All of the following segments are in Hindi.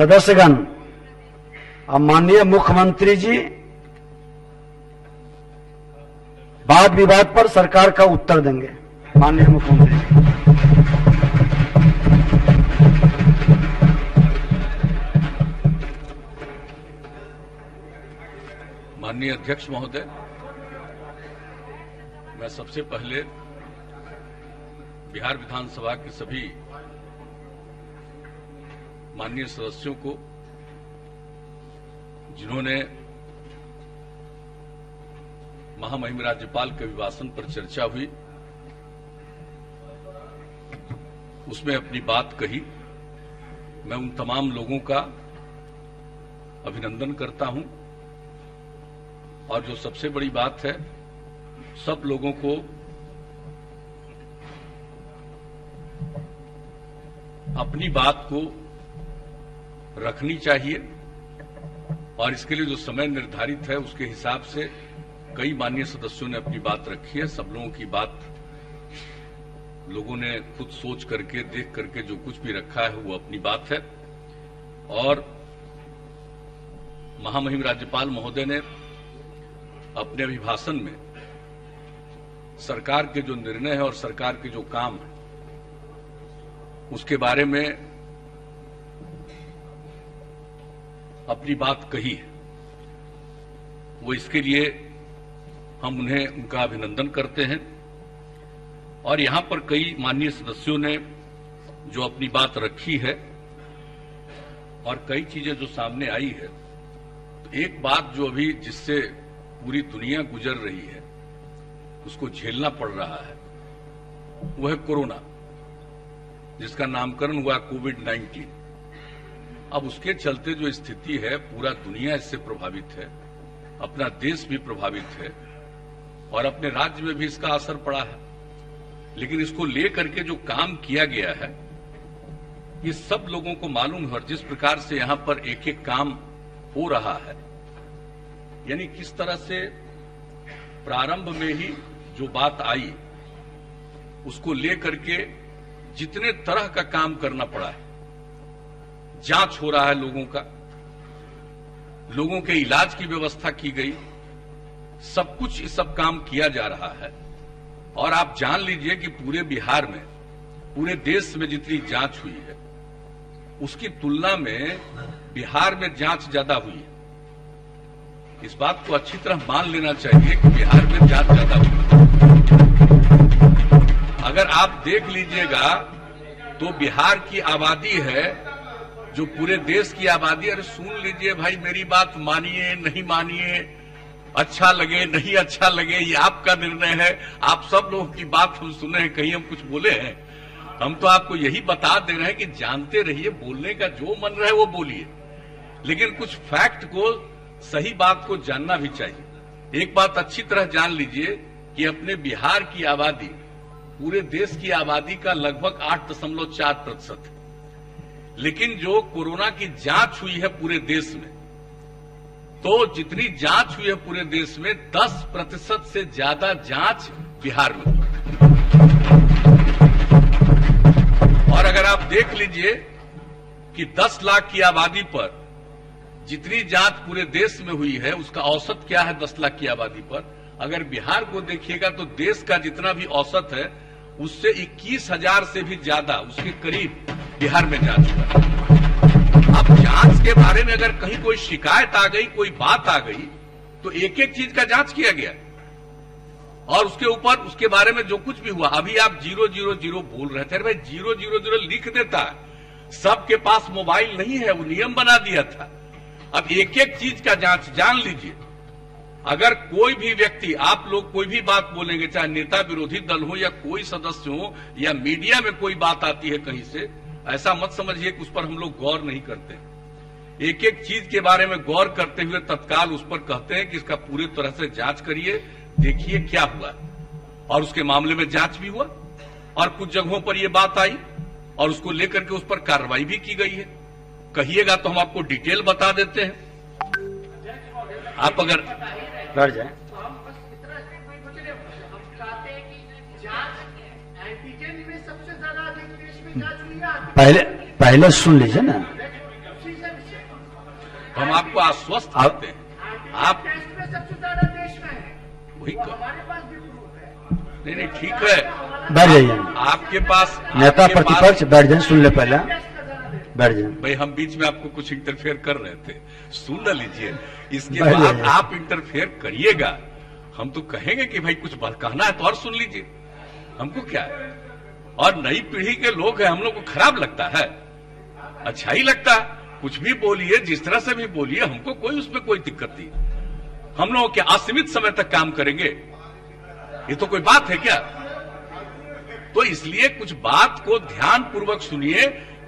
सदस्यगण, अब माननीय मुख्यमंत्री जी वाद विवाद पर सरकार का उत्तर देंगे। माननीय मुख्यमंत्री जी। माननीय अध्यक्ष महोदय, मैं सबसे पहले बिहार विधानसभा के सभी माननीय सदस्यों को, जिन्होंने महामहिम राज्यपाल के अभिभाषण पर चर्चा हुई उसमें अपनी बात कही, मैं उन तमाम लोगों का अभिनंदन करता हूं। और जो सबसे बड़ी बात है, सब लोगों को अपनी बात को रखनी चाहिए और इसके लिए जो समय निर्धारित है उसके हिसाब से कई माननीय सदस्यों ने अपनी बात रखी है। सब लोगों की बात लोगों ने खुद सोच करके, देख करके जो कुछ भी रखा है वो अपनी बात है। और महामहिम राज्यपाल महोदय ने अपने अभिभाषण में सरकार के जो निर्णय है और सरकार के जो काम है उसके बारे में अपनी बात कही है। वो इसके लिए हम उन्हें उनका अभिनंदन करते हैं। और यहां पर कई माननीय सदस्यों ने जो अपनी बात रखी है और कई चीजें जो सामने आई है, तो एक बात जो अभी जिससे पूरी दुनिया गुजर रही है, उसको झेलना पड़ रहा है, वो है कोरोना, जिसका नामकरण हुआ कोविड-19। अब उसके चलते जो स्थिति है, पूरा दुनिया इससे प्रभावित है, अपना देश भी प्रभावित है और अपने राज्य में भी इसका असर पड़ा है। लेकिन इसको लेकर के जो काम किया गया है, ये सब लोगों को मालूम है। और जिस प्रकार से यहां पर एक एक काम हो रहा है, यानी किस तरह से प्रारंभ में ही जो बात आई उसको लेकर के जितने तरह का काम करना पड़ा है, जांच हो रहा है लोगों का, लोगों के इलाज की व्यवस्था की गई, सब कुछ ये सब काम किया जा रहा है। और आप जान लीजिए कि पूरे बिहार में, पूरे देश में जितनी जांच हुई है उसकी तुलना में बिहार में जांच ज्यादा हुई है। इस बात को अच्छी तरह मान लेना चाहिए कि बिहार में जांच ज्यादा हुई है। अगर आप देख लीजिएगा तो बिहार की आबादी है जो पूरे देश की आबादी। अरे सुन लीजिए भाई, मेरी बात मानिए नहीं मानिए, अच्छा लगे नहीं अच्छा लगे, ये आपका निर्णय है। आप सब लोगों की बात हम सुने हैं, कहीं हम कुछ बोले हैं? हम तो आपको यही बता दे रहे हैं कि जानते रहिए, बोलने का जो मन रहे वो बोलिए, लेकिन कुछ फैक्ट को, सही बात को जानना भी चाहिए। एक बात अच्छी तरह जान लीजिए कि अपने बिहार की आबादी पूरे देश की आबादी का लगभग 8.4% है। लेकिन जो कोरोना की जांच हुई है पूरे देश में, तो जितनी जांच हुई है पूरे देश में 10% से ज्यादा जांच बिहार में हुई। और अगर आप देख लीजिए कि 10 लाख की आबादी पर जितनी जांच पूरे देश में हुई है उसका औसत क्या है 10 लाख की आबादी पर, अगर बिहार को देखिएगा तो देश का जितना भी औसत है उससे 21,000 से भी ज्यादा, उसके करीब बिहार में जांच हुआ। अब जांच के बारे में अगर कहीं कोई शिकायत आ गई, कोई बात आ गई, तो एक एक चीज का जांच किया गया और उसके ऊपर उसके बारे में जो कुछ भी हुआ। अभी आप 000 बोल रहे थे, भाई 000 लिख देता है, सबके पास मोबाइल नहीं है, वो नियम बना दिया था। अब एक एक चीज का जांच जान लीजिए। अगर कोई भी व्यक्ति, आप लोग कोई भी बात बोलेंगे, चाहे नेता विरोधी दल हो या कोई सदस्य हो या मीडिया में कोई बात आती है कहीं से, ऐसा मत समझिए कि उस पर हम लोग गौर नहीं करते। एक एक चीज के बारे में गौर करते हुए तत्काल उस पर कहते हैं कि इसका पूरी तरह से जांच करिए, देखिए क्या हुआ। और उसके मामले में जांच भी हुआ और कुछ जगहों पर यह बात आई और उसको लेकर के उस पर कार्रवाई भी की गई है। कहिएगा तो हम आपको डिटेल बता देते हैं। आप अगर बैठ जाए। पहले सुन लीजिए ना। तो हम आपको आश्वस्त करते हैं। आप टेस्ट में सबसे ज्यादा देश में है, वही तो कर, हमारे पास भी प्रूफ है। नहीं ठीक है, बैठ जाइए। आपके पास नेता आपके पास- प्रतिपक्ष बैठ जाए, सुन ले पहले, टेस्ट का ज्यादा देश बैठ जाए। भाई हम बीच में आपको कुछ इंटरफेयर कर रहे थे, सुन न लीजिए। इसके बैठ बाद जाइए। आप इंटरफेयर करिएगा, हम तो कहेंगे कि भाई कुछ बात कहना है तो और सुन लीजिए, हमको क्या है। और नई पीढ़ी के लोग हैं, हम लोग को खराब लगता है, अच्छा ही लगता है। कुछ भी बोलिए, जिस तरह से भी बोलिए, हमको कोई उसमें कोई दिक्कत नहीं। हम लोग क्या असीमित समय तक काम करेंगे? ये तो कोई बात है क्या? तो इसलिए कुछ बात को ध्यान पूर्वक सुनिए।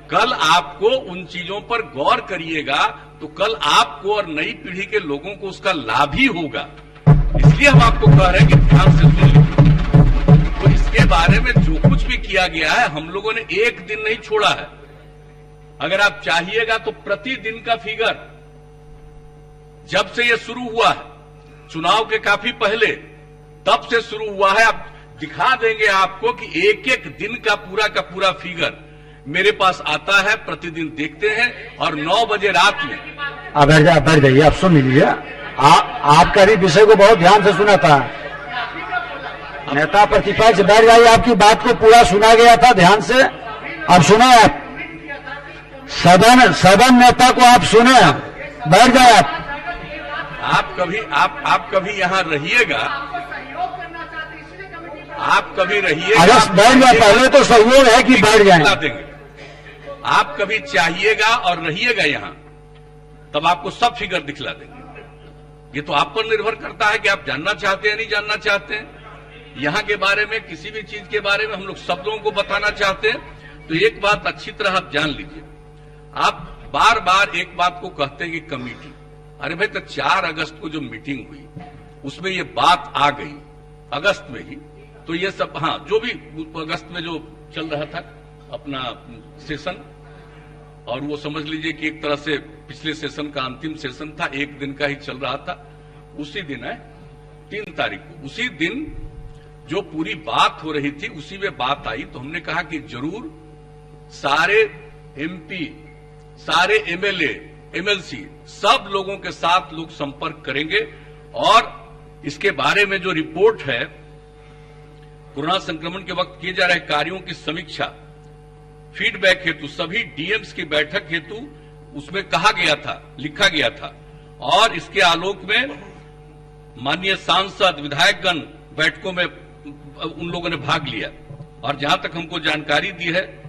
कल आपको उन चीजों पर गौर करिएगा तो कल आपको और नई पीढ़ी के लोगों को उसका लाभ ही होगा। इसलिए हम आपको कह रहे हैं कि ध्यान से सुन लीजिए। तो इसके बारे में जो कुछ भी किया गया है, हम लोगों ने एक दिन नहीं छोड़ा है। अगर आप चाहिएगा तो प्रतिदिन का फिगर, जब से ये शुरू हुआ है, चुनाव के काफी पहले, तब से शुरू हुआ है। आप दिखा देंगे आपको कि एक एक दिन का पूरा फिगर मेरे पास आता है, प्रतिदिन देखते हैं। और 9 बजे रात में आप बैठ जाइए, आप सुन लीजिए। आपका भी विषय को बहुत ध्यान से सुना था। नेता प्रतिपक्ष बैठ जाइए, आपकी बात को पूरा सुना गया था ध्यान से। अब सुना आप, सदन नेता को आप सुने, बैठ जाए आप। आप कभी यहां रहिएगा, आपको सहयोग करना चाहते हैं, इसलिए कमेटी पर आप कभी रहिएगा। अगर बैठ जाए, पहले तो सहयोग है कि बैठ दिखला जाए। देंगे। आप कभी चाहिएगा और रहिएगा यहां, तब आपको सब फिगर दिखला देंगे। ये तो आप पर निर्भर करता है कि आप जानना चाहते हैं नहीं जानना चाहते हैं। यहां के बारे में, किसी भी चीज के बारे में हम लोग सब लोगों को बताना चाहते हैं। तो एक बात अच्छी तरह आप जान लीजिए, आप बार बार एक बात को कहते हैं कि कमेटी। अरे भाई, तो 4 अगस्त को जो मीटिंग हुई उसमें ये बात आ गई, अगस्त में ही। तो ये सब, हाँ, जो भी अगस्त में जो चल रहा था अपना सेशन, और वो समझ लीजिए कि एक तरह से पिछले सेशन का अंतिम सेशन था, एक दिन का ही चल रहा था। उसी दिन है 3 तारीख को, उसी दिन जो पूरी बात हो रही थी उसी में बात आई। तो हमने कहा कि जरूर सारे एमपी, सारे एमएलए, एमएलसी, सब लोगों के साथ लोग संपर्क करेंगे और इसके बारे में जो रिपोर्ट है, कोरोना संक्रमण के वक्त किए जा रहे कार्यों की समीक्षा, फीडबैक हेतु सभी डीएम्स की बैठक हेतु उसमें कहा गया था, लिखा गया था। और इसके आलोक में माननीय सांसद, विधायकगण बैठकों में उन लोगों ने भाग लिया। और जहां तक हमको जानकारी दी है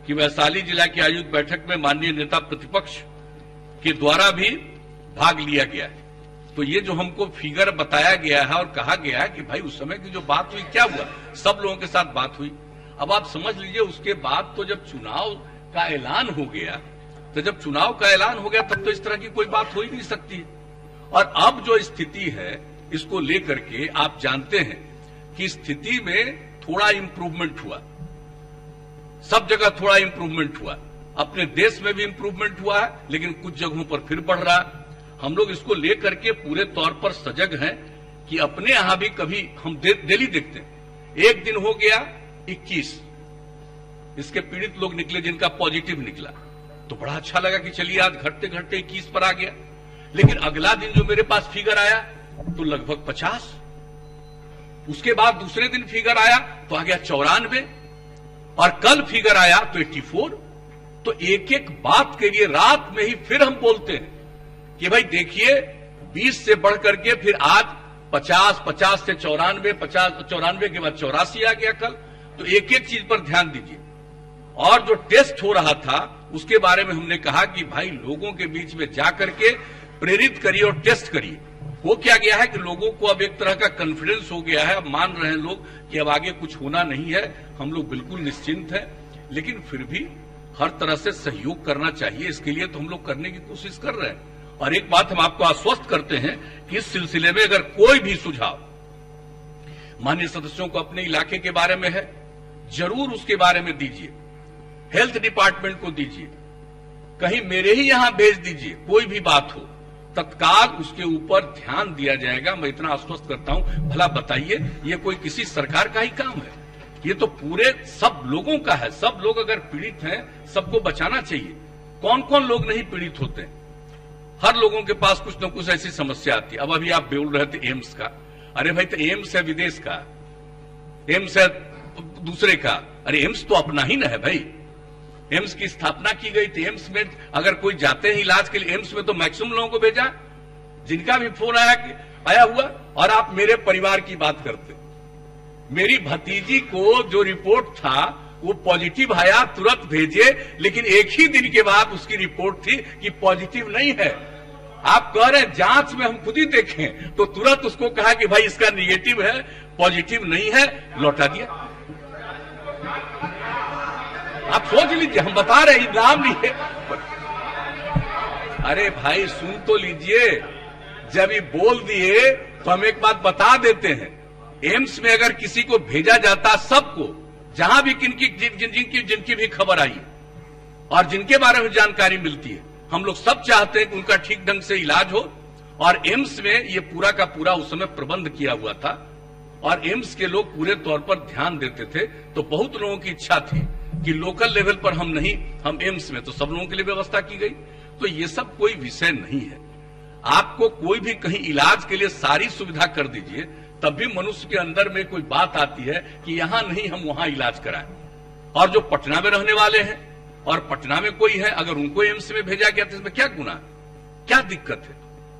कि वैशाली जिला की आयोजित बैठक में माननीय नेता प्रतिपक्ष के द्वारा भी भाग लिया गया है। तो ये जो हमको फिगर बताया गया है और कहा गया है कि भाई उस समय की जो बात हुई, क्या हुआ, सब लोगों के साथ बात हुई। अब आप समझ लीजिए, उसके बाद तो जब चुनाव का ऐलान हो गया, तो जब चुनाव का ऐलान हो गया तब तो इस तरह की कोई बात हो ही नहीं सकती है। और अब जो स्थिति है, इसको लेकर के आप जानते हैं कि स्थिति में थोड़ा इंप्रूवमेंट हुआ, सब जगह थोड़ा इंप्रूवमेंट हुआ। अपने देश में भी इंप्रूवमेंट हुआ है, लेकिन कुछ जगहों पर फिर बढ़ रहा है। हम लोग इसको लेकर के पूरे तौर पर सजग हैं कि अपने यहां भी कभी हम डेली देखते हैं। एक दिन हो गया 21, इसके पीड़ित लोग निकले जिनका पॉजिटिव निकला, तो बड़ा अच्छा लगा कि चलिए आज घटते घटते 21 पर आ गया। लेकिन अगला दिन जो मेरे पास फिगर आया तो लगभग 50, उसके बाद दूसरे दिन फिगर आया तो आ गया 94, और कल फिगर आया तो 84। तो एक एक बात के लिए रात में ही फिर हम बोलते हैं कि भाई देखिए, 20 से बढ़ करके फिर आज 50, 50 से 94, 50, 94 के बाद 84 आ गया कल। तो एक एक चीज पर ध्यान दीजिए। और जो टेस्ट हो रहा था उसके बारे में हमने कहा कि भाई लोगों के बीच में जाकर के प्रेरित करिए और टेस्ट करिए। वो क्या गया है कि लोगों को अब एक तरह का कॉन्फिडेंस हो गया है, अब मान रहे हैं लोग कि अब आगे कुछ होना नहीं है, हम लोग बिल्कुल निश्चिंत हैं। लेकिन फिर भी हर तरह से सहयोग करना चाहिए, इसके लिए तो हम लोग करने की कोशिश कर रहे हैं। और एक बात हम आपको आश्वस्त करते हैं कि इस सिलसिले में अगर कोई भी सुझाव माननीय सदस्यों को अपने इलाके के बारे में है, जरूर उसके बारे में दीजिए, हेल्थ डिपार्टमेंट को दीजिए, कहीं मेरे ही यहां भेज दीजिए। कोई भी बात हो तत्काल उसके ऊपर ध्यान दिया जाएगा। मैं इतना आश्वस्त करता हूं। भला बताइए, ये कोई किसी सरकार का ही काम है? ये तो पूरे सब लोगों का है। सब लोग अगर पीड़ित हैं, सबको बचाना चाहिए। कौन कौन लोग नहीं पीड़ित होते हैं? हर लोगों के पास कुछ न कुछ ऐसी समस्या आती है। अब अभी आप बोल रहे थे एम्स का, अरे भाई तो एम्स है विदेश का, एम्स है दूसरे का, अरे एम्स तो अपना ही ना है भाई। एम्स की स्थापना की गई थी, एम्स में अगर कोई जाते हैं इलाज के लिए, एम्स में तो मैक्सिमम लोगों को भेजा, जिनका भी फोन आया हुआ। और आप मेरे परिवार की बात करते, मेरी भतीजी को जो रिपोर्ट था वो पॉजिटिव आया, तुरंत भेजे, लेकिन एक ही दिन के बाद उसकी रिपोर्ट थी कि पॉजिटिव नहीं है। आप कह रहे हैं जांच में हम खुद ही देखें, तो तुरंत उसको कहा कि भाई इसका निगेटिव है, पॉजिटिव नहीं है, लौटा दिया। आप सोच लीजिए, हम बता रहे हैं, नाम नहीं है। अरे भाई सुन तो लीजिए, जब ये बोल दिए तो हम एक बात बता देते हैं, एम्स में अगर किसी को भेजा जाता, सबको, जहां भी जिनकी भी खबर आई और जिनके बारे में जानकारी मिलती है, हम लोग सब चाहते हैं कि उनका ठीक ढंग से इलाज हो। और एम्स में ये पूरा का पूरा उस समय प्रबंध किया हुआ था और एम्स के लोग पूरे तौर पर ध्यान देते थे। तो बहुत लोगों की इच्छा थी कि लोकल लेवल पर हम नहीं, हम एम्स में, तो सब लोगों के लिए व्यवस्था की गई। तो ये सब कोई विषय नहीं है। आपको कोई भी कहीं इलाज के लिए सारी सुविधा कर दीजिए, तब भी मनुष्य के अंदर में कोई बात आती है कि यहां नहीं, हम वहां इलाज कराएं। और जो पटना में रहने वाले हैं और पटना में कोई है, अगर उनको एम्स में भेजा गया तो इसमें क्या गुनाह, क्या दिक्कत है?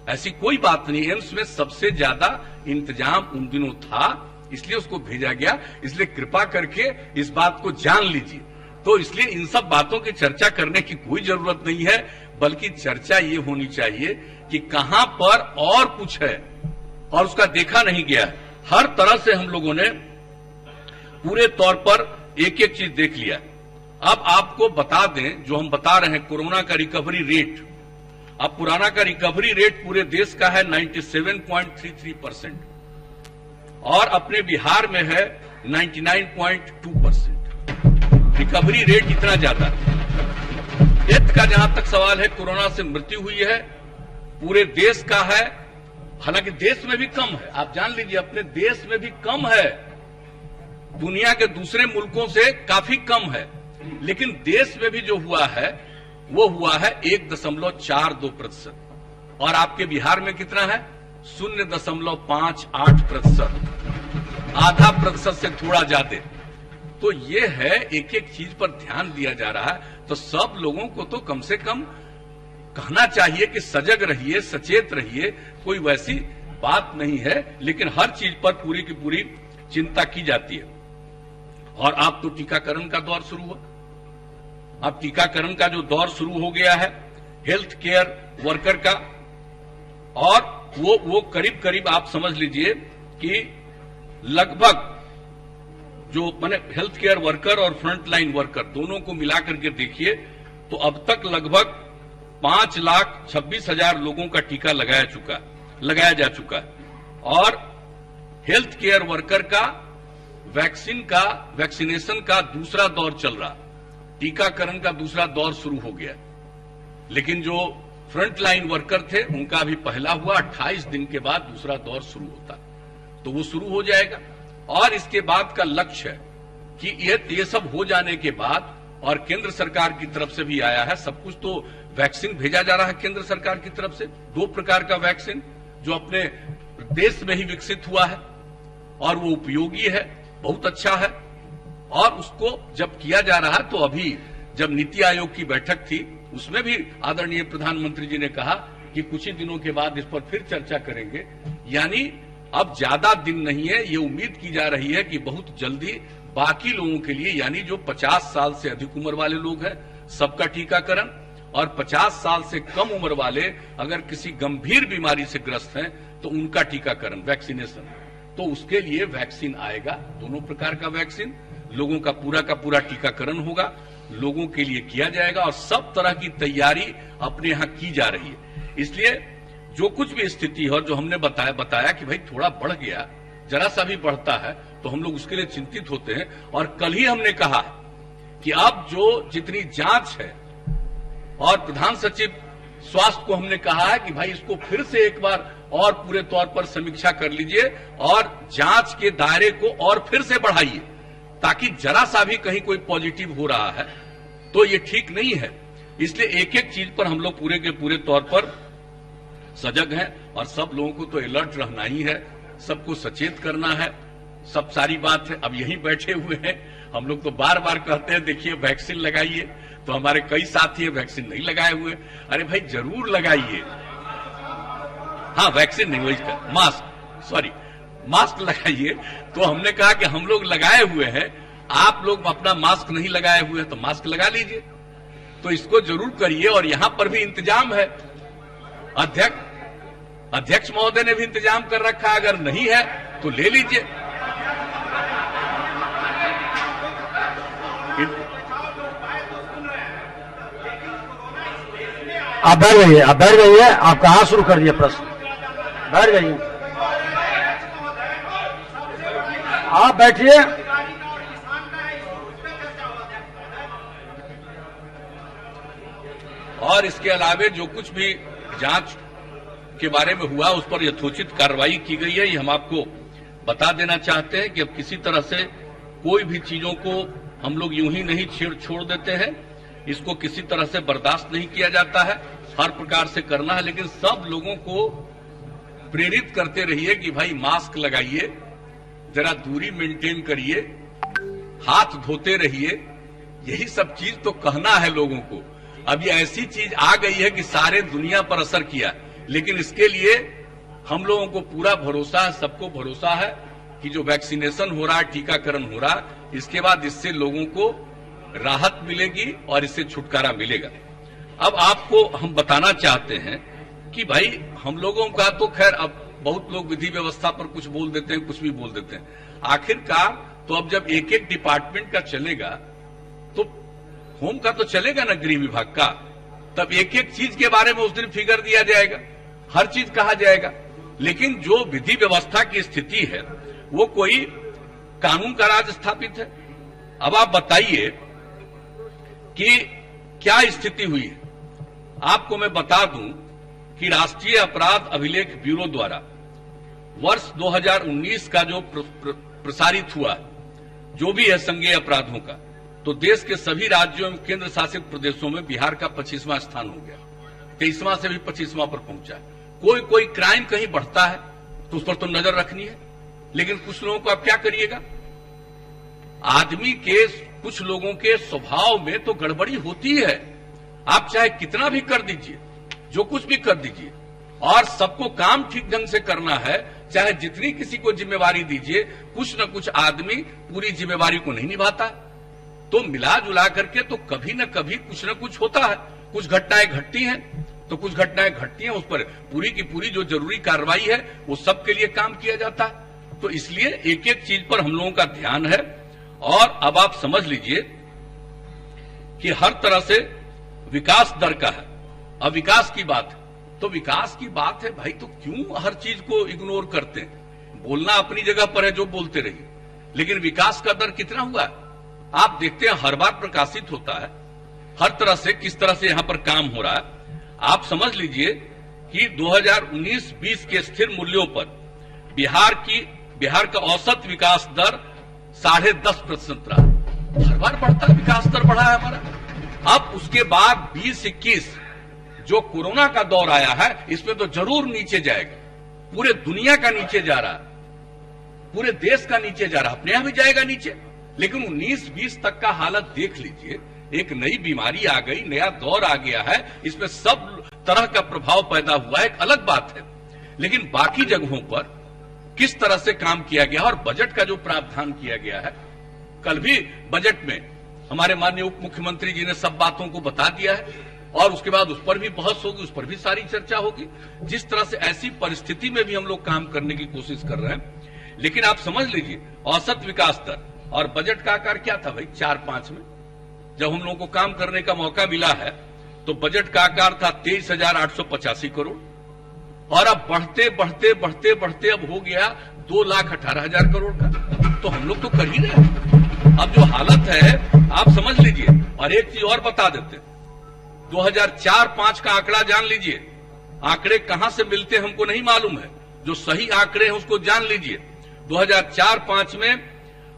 ऐसी कोई बात नहीं। एम्स में सबसे ज्यादा इंतजाम उन दिनों था, इसलिए उसको भेजा गया। इसलिए कृपा करके इस बात को जान लीजिए। तो इसलिए इन सब बातों की चर्चा करने की कोई जरूरत नहीं है, बल्कि चर्चा ये होनी चाहिए कि कहां पर और कुछ है और उसका देखा नहीं गया है। हर तरह से हम लोगों ने पूरे तौर पर एक एक चीज देख लिया। अब आपको बता दें, जो हम बता रहे हैं कोरोना का रिकवरी रेट, अब पुराना का रिकवरी रेट पूरे देश का है 97.33% और अपने बिहार में है 99.2%। रिकवरी रेट इतना ज्यादा। डेथ का जहां तक सवाल है, कोरोना से मृत्यु हुई है, पूरे देश का है, हालांकि देश में भी कम है, आप जान लीजिए, अपने देश में भी कम है, दुनिया के दूसरे मुल्कों से काफी कम है, लेकिन देश में भी जो हुआ है वो हुआ है 1.42%। और आपके बिहार में कितना है? 0.58%, आधा प्रतिशत से थोड़ा ज्यादा। तो ये है, एक एक चीज पर ध्यान दिया जा रहा है। तो सब लोगों को तो कम से कम कहना चाहिए कि सजग रहिए, सचेत रहिए, कोई वैसी बात नहीं है, लेकिन हर चीज पर पूरी की पूरी चिंता की जाती है। और अब तो टीकाकरण का दौर शुरू हुआ। अब टीकाकरण का जो दौर शुरू हो गया है हेल्थ केयर वर्कर का, और वो करीब करीब आप समझ लीजिए कि लगभग जो माने हेल्थ केयर वर्कर और फ्रंट लाइन वर्कर दोनों को मिलाकर के देखिए तो अब तक लगभग 5,26,000 लोगों का टीका लगाया जा चुका है। और हेल्थ केयर वर्कर का वैक्सीनेशन का दूसरा दौर चल रहा, टीकाकरण का दूसरा दौर शुरू हो गया। लेकिन जो फ्रंट लाइन वर्कर थे उनका अभी पहला हुआ, 28 दिन के बाद दूसरा दौर शुरू होता, तो वो शुरू हो जाएगा। और इसके बाद का लक्ष्य है कि ये सब हो जाने के बाद, और केंद्र सरकार की तरफ से भी आया है सब कुछ, तो वैक्सीन भेजा जा रहा है केंद्र सरकार की तरफ से, 2 प्रकार का वैक्सीन जो अपने देश में ही विकसित हुआ है और वो उपयोगी है, बहुत अच्छा है। और उसको जब किया जा रहा है, तो अभी जब नीति आयोग की बैठक थी उसमें भी आदरणीय प्रधानमंत्री जी ने कहा कि कुछ ही दिनों के बाद इस पर फिर चर्चा करेंगे। यानी अब ज्यादा दिन नहीं है, ये उम्मीद की जा रही है कि बहुत जल्दी बाकी लोगों के लिए, यानी जो 50 साल से अधिक उम्र वाले लोग हैं सबका टीकाकरण, और 50 साल से कम उम्र वाले अगर किसी गंभीर बीमारी से ग्रस्त हैं तो उनका टीकाकरण, वैक्सीनेशन, तो उसके लिए वैक्सीन आएगा। दोनों प्रकार का वैक्सीन, लोगों का पूरा टीकाकरण होगा, लोगों के लिए किया जाएगा। और सब तरह की तैयारी अपने यहां की जा रही है। इसलिए जो कुछ भी स्थिति है, और जो हमने बताया कि भाई थोड़ा बढ़ गया, जरा सा भी बढ़ता है तो हम लोग उसके लिए चिंतित होते हैं। और कल ही हमने कहा कि अब जो जितनी जांच है, और प्रधान सचिव स्वास्थ्य को हमने कहा है कि भाई इसको फिर से एक बार और पूरे तौर पर समीक्षा कर लीजिए और जांच के दायरे को और फिर से बढ़ाइए, ताकि जरा सा भी कहीं कोई पॉजिटिव हो रहा है तो ये ठीक नहीं है। इसलिए एक एक चीज पर हम लोग पूरे के पूरे तौर पर सजग हैं और सब लोगों को तो अलर्ट रहना ही है, सबको सचेत करना है, सब सारी बात है। अब यहीं बैठे हुए हैं, हम लोग तो बार बार कहते हैं देखिए वैक्सीन लगाइए, तो हमारे कई साथी वैक्सीन नहीं लगाए हुए। अरे भाई जरूर लगाइए, हाँ वैक्सीन नहीं, वही मास्क लगाइए। तो हमने कहा कि हम लोग लगाए हुए हैं, आप लोग अपना मास्क नहीं लगाए हुए हैं तो मास्क लगा लीजिए, तो इसको जरूर करिए। और यहां पर भी इंतजाम है, अध्यक्ष महोदय ने भी इंतजाम कर रखा है, अगर नहीं है तो ले लीजिए। आप बैठ जाइए, आप कहां शुरू कर दिए प्रश्न, बैठ जाइए, आप बैठिए। और इसके अलावे जो कुछ भी जांच के बारे में हुआ उस पर यथोचित कार्रवाई की गई है, ये हम आपको बता देना चाहते हैं कि अब किसी तरह से कोई भी चीजों को हम लोग यूं ही नहीं छोड़ देते हैं, इसको किसी तरह से बर्दाश्त नहीं किया जाता है, हर प्रकार से करना है। लेकिन सब लोगों को प्रेरित करते रहिए कि भाई मास्क लगाइए, जरा दूरी मेंटेन करिए, हाथ धोते रहिए, यही सब चीज तो कहना है लोगों को। अब ये ऐसी चीज आ गई है कि सारे दुनिया पर असर किया, लेकिन इसके लिए हम लोगों को पूरा भरोसा है, सबको भरोसा है कि जो वैक्सीनेशन हो रहा है, टीकाकरण हो रहा है, इसके बाद इससे लोगों को राहत मिलेगी और इससे छुटकारा मिलेगा। अब आपको हम बताना चाहते हैं कि भाई हम लोगों का तो खैर, अब बहुत लोग विधि व्यवस्था पर कुछ बोल देते हैं, कुछ भी बोल देते हैं, आखिरकार तो अब जब एक एक डिपार्टमेंट का चलेगा तो होम का तो चलेगा ना, गृह विभाग का, तब एक एक चीज के बारे में उस दिन फिगर दिया जाएगा, हर चीज कहा जाएगा। लेकिन जो विधि व्यवस्था की स्थिति है वो कोई कानून का राज स्थापित है। अब आप बताइए कि क्या स्थिति हुई है। आपको मैं बता दूं कि राष्ट्रीय अपराध अभिलेख ब्यूरो द्वारा वर्ष 2019 का जो प्रसारित हुआ, जो भी है संज्ञेय अपराधों का, तो देश के सभी राज्यों एवं केंद्र शासित प्रदेशों में बिहार का 25वां स्थान हो गया, 23वां से भी 25वां पर पहुंचा। कोई क्राइम कहीं बढ़ता है तो उस पर तो नजर रखनी है, लेकिन कुछ लोगों को आप क्या करिएगा, आदमी के कुछ लोगों के स्वभाव में तो गड़बड़ी होती है। आप चाहे कितना भी कर दीजिए, जो कुछ भी कर दीजिए, और सबको काम ठीक ढंग से करना है, चाहे जितनी किसी को जिम्मेवारी दीजिए, कुछ न कुछ आदमी पूरी जिम्मेवारी को नहीं निभाता, तो मिला जुला करके तो कभी न कभी कुछ न कुछ होता है। कुछ घटनाएं घटती हैं तो कुछ घटनाएं घटती हैं, उस पर पूरी की पूरी जो जरूरी कार्रवाई है वो सबके लिए काम किया जाता है। तो इसलिए एक एक चीज पर हम लोगों का ध्यान है। और अब आप समझ लीजिए कि हर तरह से विकास दर का है। अब विकास की बात है तो विकास की बात है भाई, तो क्यों हर चीज को इग्नोर करते हैं। बोलना अपनी जगह पर है, जो बोलते रहिए, लेकिन विकास का दर कितना हुआ है आप देखते हैं, हर बार प्रकाशित होता है, हर तरह से किस तरह से यहां पर काम हो रहा है। आप समझ लीजिए कि 2019-20 के स्थिर मूल्यों पर बिहार का औसत विकास दर 10.5% रहा। हर बार बढ़ता है, विकास दर बढ़ा है हमारा। अब उसके बाद 20-21 जो कोरोना का दौर आया है, इसमें तो जरूर नीचे जाएगा, पूरे दुनिया का नीचे जा रहा है, पूरे देश का नीचे जा रहा है, अपने यहां भी जाएगा नीचे। लेकिन 19-20 तक का हालत देख लीजिए, एक नई बीमारी आ गई, नया दौर आ गया है, इसमें सब तरह का प्रभाव पैदा हुआ है, एक अलग बात है। लेकिन बाकी जगहों पर किस तरह से काम किया गया और बजट का जो प्रावधान किया गया है, कल भी बजट में हमारे माननीय उप मुख्यमंत्री जी ने सब बातों को बता दिया है, और उसके बाद उस पर भी बहस होगी, उस पर भी सारी चर्चा होगी। जिस तरह से ऐसी परिस्थिति में भी हम लोग काम करने की कोशिश कर रहे हैं। लेकिन आप समझ लीजिए, औसत विकास दर और बजट का आकार क्या था भाई 4-5 में, जब हम लोगों को काम करने का मौका मिला है, तो बजट का आकार था 23,885 करोड़, और अब बढ़ते बढ़ते बढ़ते बढ़ते अब हो गया 2,18,000 करोड़ का। तो हम लोग तो कर ही रहे हैं। अब जो हालत है आप समझ लीजिए। और एक चीज और बता देते, 2004-5 का आंकड़ा जान लीजिए। आंकड़े कहां से मिलते हैं हमको नहीं मालूम है, जो सही आंकड़े हैं उसको जान लीजिए। 2004-5 में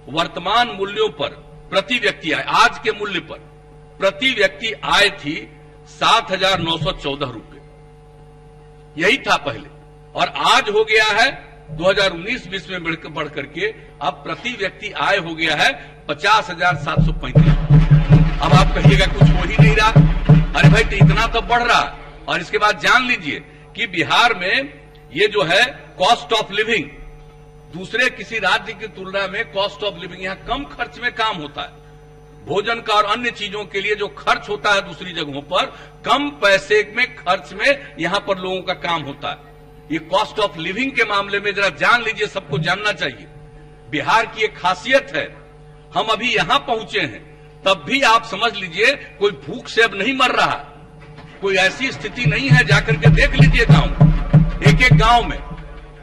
वर्तमान मूल्यों पर प्रति व्यक्ति आय, आज के मूल्य पर प्रति व्यक्ति आय थी 7,914 रुपए। यही था पहले, और आज हो गया है 2019-20 में बढ़ करके अब प्रति व्यक्ति आय हो गया है 50,735। अब आप कहिएगा कुछ हो ही नहीं रहा। अरे भाई तो इतना तो बढ़ रहा। और इसके बाद जान लीजिए कि बिहार में ये जो है कॉस्ट ऑफ लिविंग दूसरे किसी राज्य की तुलना में कॉस्ट ऑफ लिविंग यहाँ कम खर्च में काम होता है। भोजन का और अन्य चीजों के लिए जो खर्च होता है दूसरी जगहों पर, कम पैसे में खर्च में यहां पर लोगों का काम होता है। ये कॉस्ट ऑफ लिविंग के मामले में जरा जान लीजिए, सबको जानना चाहिए। बिहार की एक खासियत है, हम अभी यहां पहुंचे हैं तब भी आप समझ लीजिए कोई भूख से अब नहीं मर रहा। कोई ऐसी स्थिति नहीं है, जाकर के देख लीजिए गांव, एक एक गांव में।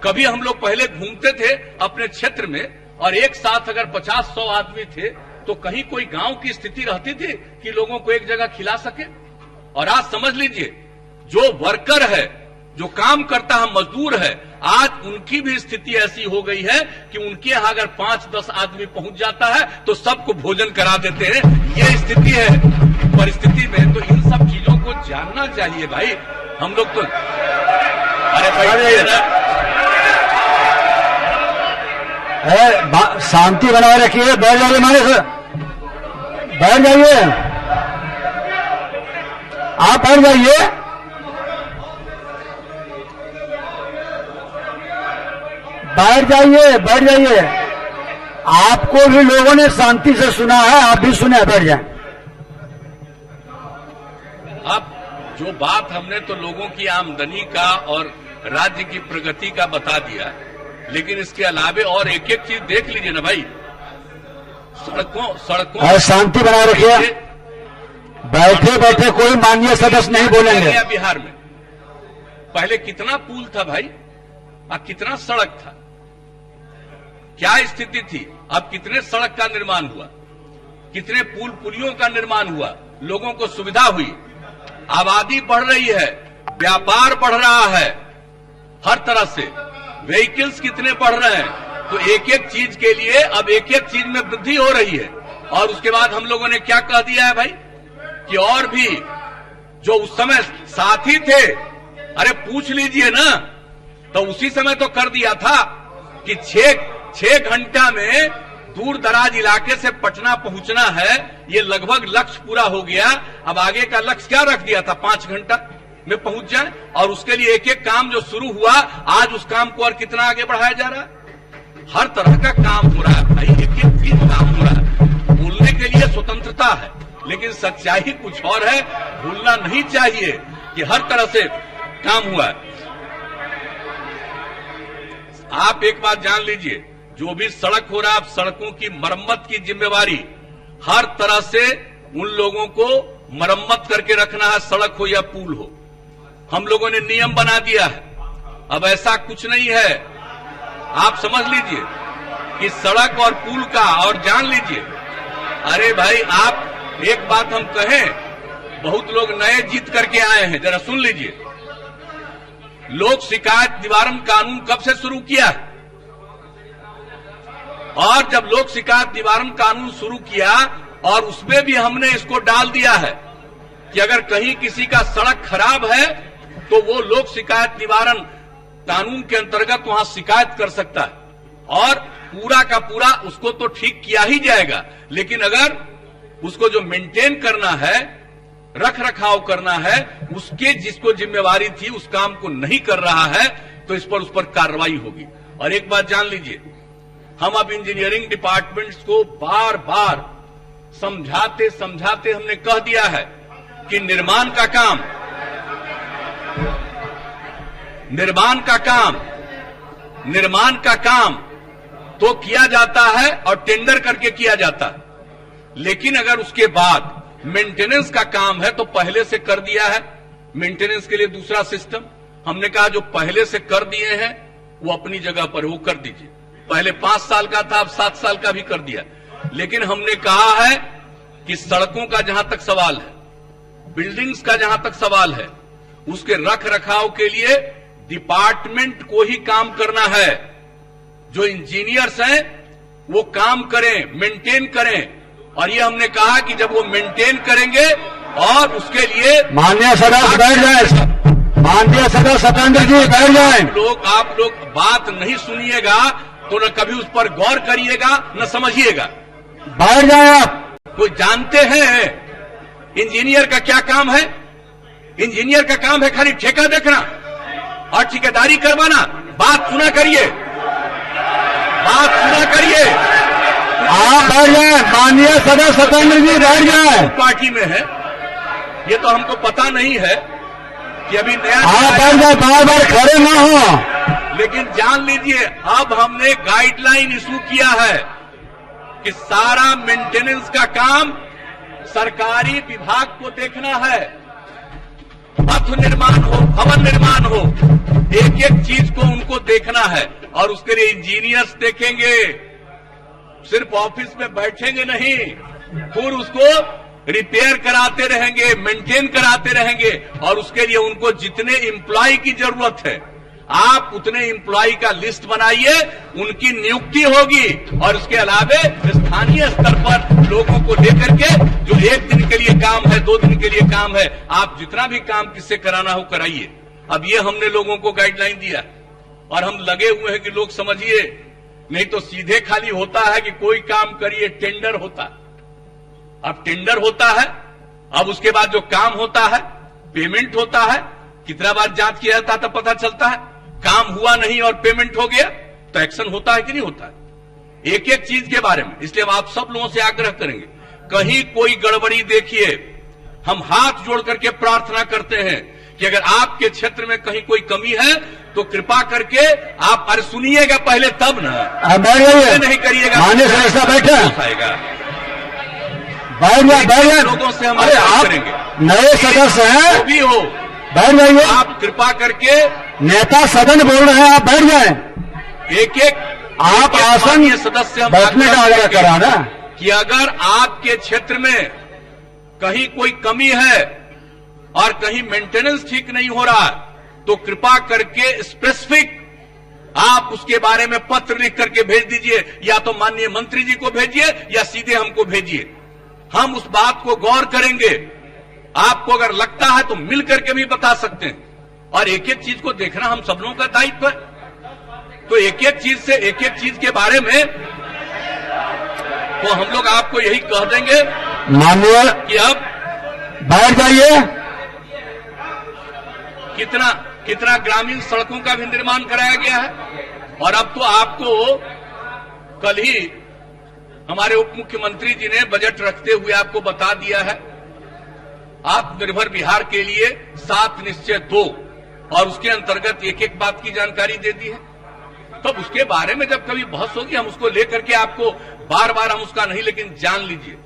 कभी हम लोग पहले घूमते थे अपने क्षेत्र में और एक साथ अगर 50-100 आदमी थे तो कहीं कोई गांव की स्थिति रहती थी कि लोगों को एक जगह खिला सके। और आज समझ लीजिए जो वर्कर है, जो काम करता है, मजदूर है, आज उनकी भी स्थिति ऐसी हो गई है कि उनके यहां अगर 5-10 आदमी पहुंच जाता है तो सबको भोजन करा देते हैं। ये स्थिति है परिस्थिति में। तो इन सब चीजों को जानना चाहिए भाई। हम लोग तो अरे भाई शांति बनाए रखिए, बैठ जाइए, हमारे से बैठ जाइए, आप बैठ जाइए। बैठ जाइए, बैठ जाइए। आपको भी लोगों ने शांति से सुना है, आप भी सुने, बैठ जाए। अब जो बात हमने तो लोगों की आमदनी का और राज्य की प्रगति का बता दिया, लेकिन इसके अलावे और एक एक चीज देख लीजिए ना भाई। सड़कों शांति बनाए रखिए, बैठे बैठे कोई माननीय सदस्य नहीं बोलेंगे। बिहार में पहले कितना पुल था भाई, अब कितना सड़क था, क्या स्थिति थी। अब कितने सड़क का निर्माण हुआ, कितने पुल पुलियों का निर्माण हुआ, लोगों को सुविधा हुई, आबादी बढ़ रही है, व्यापार बढ़ रहा है, हर तरह से व्हीकल्स कितने बढ़ रहे हैं। तो एक एक चीज के लिए अब एक एक चीज में वृद्धि हो रही है। और उसके बाद हम लोगों ने क्या कह दिया है भाई कि और भी जो उस समय साथी थे, अरे पूछ लीजिए ना, तो उसी समय तो कर दिया था कि 6 घंटा में दूर दराज इलाके से पटना पहुंचना है। ये लगभग लक्ष्य पूरा हो गया। अब आगे का लक्ष्य क्या रख दिया था, 5 घंटा में पहुंच जाए। और उसके लिए एक एक काम जो शुरू हुआ, आज उस काम को और कितना आगे बढ़ाया जा रहा है। हर तरह का काम हो रहा है भाई, एक एक चीज काम हो रहा है। बोलने के लिए स्वतंत्रता है, लेकिन सच्चाई कुछ और है। भूलना नहीं चाहिए कि हर तरह से काम हुआ है। आप एक बात जान लीजिए, जो भी सड़क हो रहा है, सड़कों की मरम्मत की जिम्मेवारी हर तरह से उन लोगों को मरम्मत करके रखना है, सड़क हो या पुल हो। हम लोगों ने नियम बना दिया है। अब ऐसा कुछ नहीं है, आप समझ लीजिए कि सड़क और पुल का, और जान लीजिए, अरे भाई आप एक बात हम कहें, बहुत लोग नए जीत करके आए हैं, जरा सुन लीजिए। लोक शिकायत निवारण कानून कब से शुरू किया है? और जब लोक शिकायत निवारण कानून शुरू किया और उसमें भी हमने इसको डाल दिया है कि अगर कहीं किसी का सड़क खराब है तो वो लोक शिकायत निवारण कानून के अंतर्गत वहां शिकायत कर सकता है और पूरा का पूरा उसको तो ठीक किया ही जाएगा। लेकिन अगर उसको जो मेंटेन करना है, रख रखाव करना है, उसके जिसको जिम्मेवारी थी उस काम को नहीं कर रहा है तो उस पर कार्रवाई होगी। और एक बात जान लीजिए, हम अब इंजीनियरिंग डिपार्टमेंट्स को बार बार समझाते समझाते हमने कह दिया है कि निर्माण का काम तो किया जाता है और टेंडर करके किया जाता है, लेकिन अगर उसके बाद मेंटेनेंस का काम है तो पहले से कर दिया है। मेंटेनेंस के लिए दूसरा सिस्टम हमने कहा, जो पहले से कर दिए हैं वो अपनी जगह पर वो कर दीजिए। पहले 5 साल का था, अब 7 साल का भी कर दिया। लेकिन हमने कहा है कि सड़कों का जहां तक सवाल है, बिल्डिंग्स का जहां तक सवाल है, उसके रख रखाव के लिए डिपार्टमेंट को ही काम करना है। जो इंजीनियर्स हैं वो काम करें, मेंटेन करें। और ये हमने कहा कि जब वो मेंटेन करेंगे और उसके लिए माननीय सदस्य बैठ जाए। माननीय सदस्य सत्येंद्र जी बैठ जाएं। आप लोग बात नहीं सुनिएगा तो न कभी उस पर गौर करिएगा न समझिएगा। बैठ जाएं आप। कोई जानते हैं इंजीनियर का क्या काम है? इंजीनियर का काम है खाली ठेका देखना और ठेकेदारी करवाना। बात सुना करिए, बात सुना करिए। आप बैठ जाएं। माननीय सदस्य सत्येंद्र जी बैठ जाएं। पार्टी में है ये तो हमको पता नहीं है कि अभी नया आप बैठ जाएं, बार बार खड़े ना हो। लेकिन जान लीजिए अब हमने गाइडलाइन इशू किया है कि सारा मेंटेनेंस का काम सरकारी विभाग को देखना है। पथ निर्माण हो, भवन निर्माण हो, एक एक चीज को उनको देखना है और उसके लिए इंजीनियर्स देखेंगे। सिर्फ ऑफिस में बैठेंगे नहीं, फिर उसको रिपेयर कराते रहेंगे, मेंटेन कराते रहेंगे और उसके लिए उनको जितने एम्प्लॉय की जरूरत है आप उतने एम्प्लॉय का लिस्ट बनाइए, उनकी नियुक्ति होगी और उसके अलावे स्थानीय स्तर पर लोगों को लेकर के जो एक दिन के लिए काम है, 2 दिन के लिए काम है, आप जितना भी काम किससे कराना हो कराइए। अब ये हमने लोगों को गाइडलाइन दिया और हम लगे हुए हैं कि लोग समझिए, नहीं तो सीधे खाली होता है कि कोई काम करिए, टेंडर होता है। अब टेंडर होता है, अब उसके बाद जो काम होता है पेमेंट होता है। कितना बार जांच किया जाता है तब पता चलता है काम हुआ नहीं और पेमेंट हो गया तो एक्शन होता है कि नहीं होता है एक एक चीज के बारे में। इसलिए हम आप सब लोगों से आग्रह करेंगे कहीं कोई गड़बड़ी देखिए, हम हाथ जोड़ करके प्रार्थना करते हैं कि अगर आपके क्षेत्र में कहीं कोई कमी है तो कृपा करके आप अरे सुनिएगा पहले तब ना, नहीं करिएगा माननीय सदस्य बैठे आएगा। बैठ जाए लोगों से हम अरे बात आप करेंगे, नए सदस्य हैं, जो भी हो बैठ जाइए। आप कृपा करके नेता सदन बोल रहे हैं, आप बैठ जाएं। एक एक आप आसन सदस्य हम बैठने का आग्रह करा ना कि अगर आपके क्षेत्र में कहीं कोई कमी है और कहीं मेंटेनेंस ठीक नहीं हो रहा तो कृपा करके स्पेसिफिक आप उसके बारे में पत्र लिख करके भेज दीजिए, या तो माननीय मंत्री जी को भेजिए या सीधे हमको भेजिए। हम उस बात को गौर करेंगे। आपको अगर लगता है तो मिल करके भी बता सकते हैं और एक एक चीज को देखना हम सब लोगों का दायित्व है। तो एक एक चीज से एक एक चीज के बारे में तो हम लोग आपको यही कह देंगे माननीय कि अब बैठ जाइए। कितना ग्रामीण सड़कों का भी निर्माण कराया गया है और अब तो आपको कल ही हमारे उप मुख्यमंत्री जी ने बजट रखते हुए आपको बता दिया है आत्मनिर्भर बिहार के लिए 7 निश्चय 2 और उसके अंतर्गत एक एक बात की जानकारी दे दी है। तब उसके बारे में जब कभी बहस होगी हम उसको लेकर के आपको बार बार हम उसका नहीं, लेकिन जान लीजिए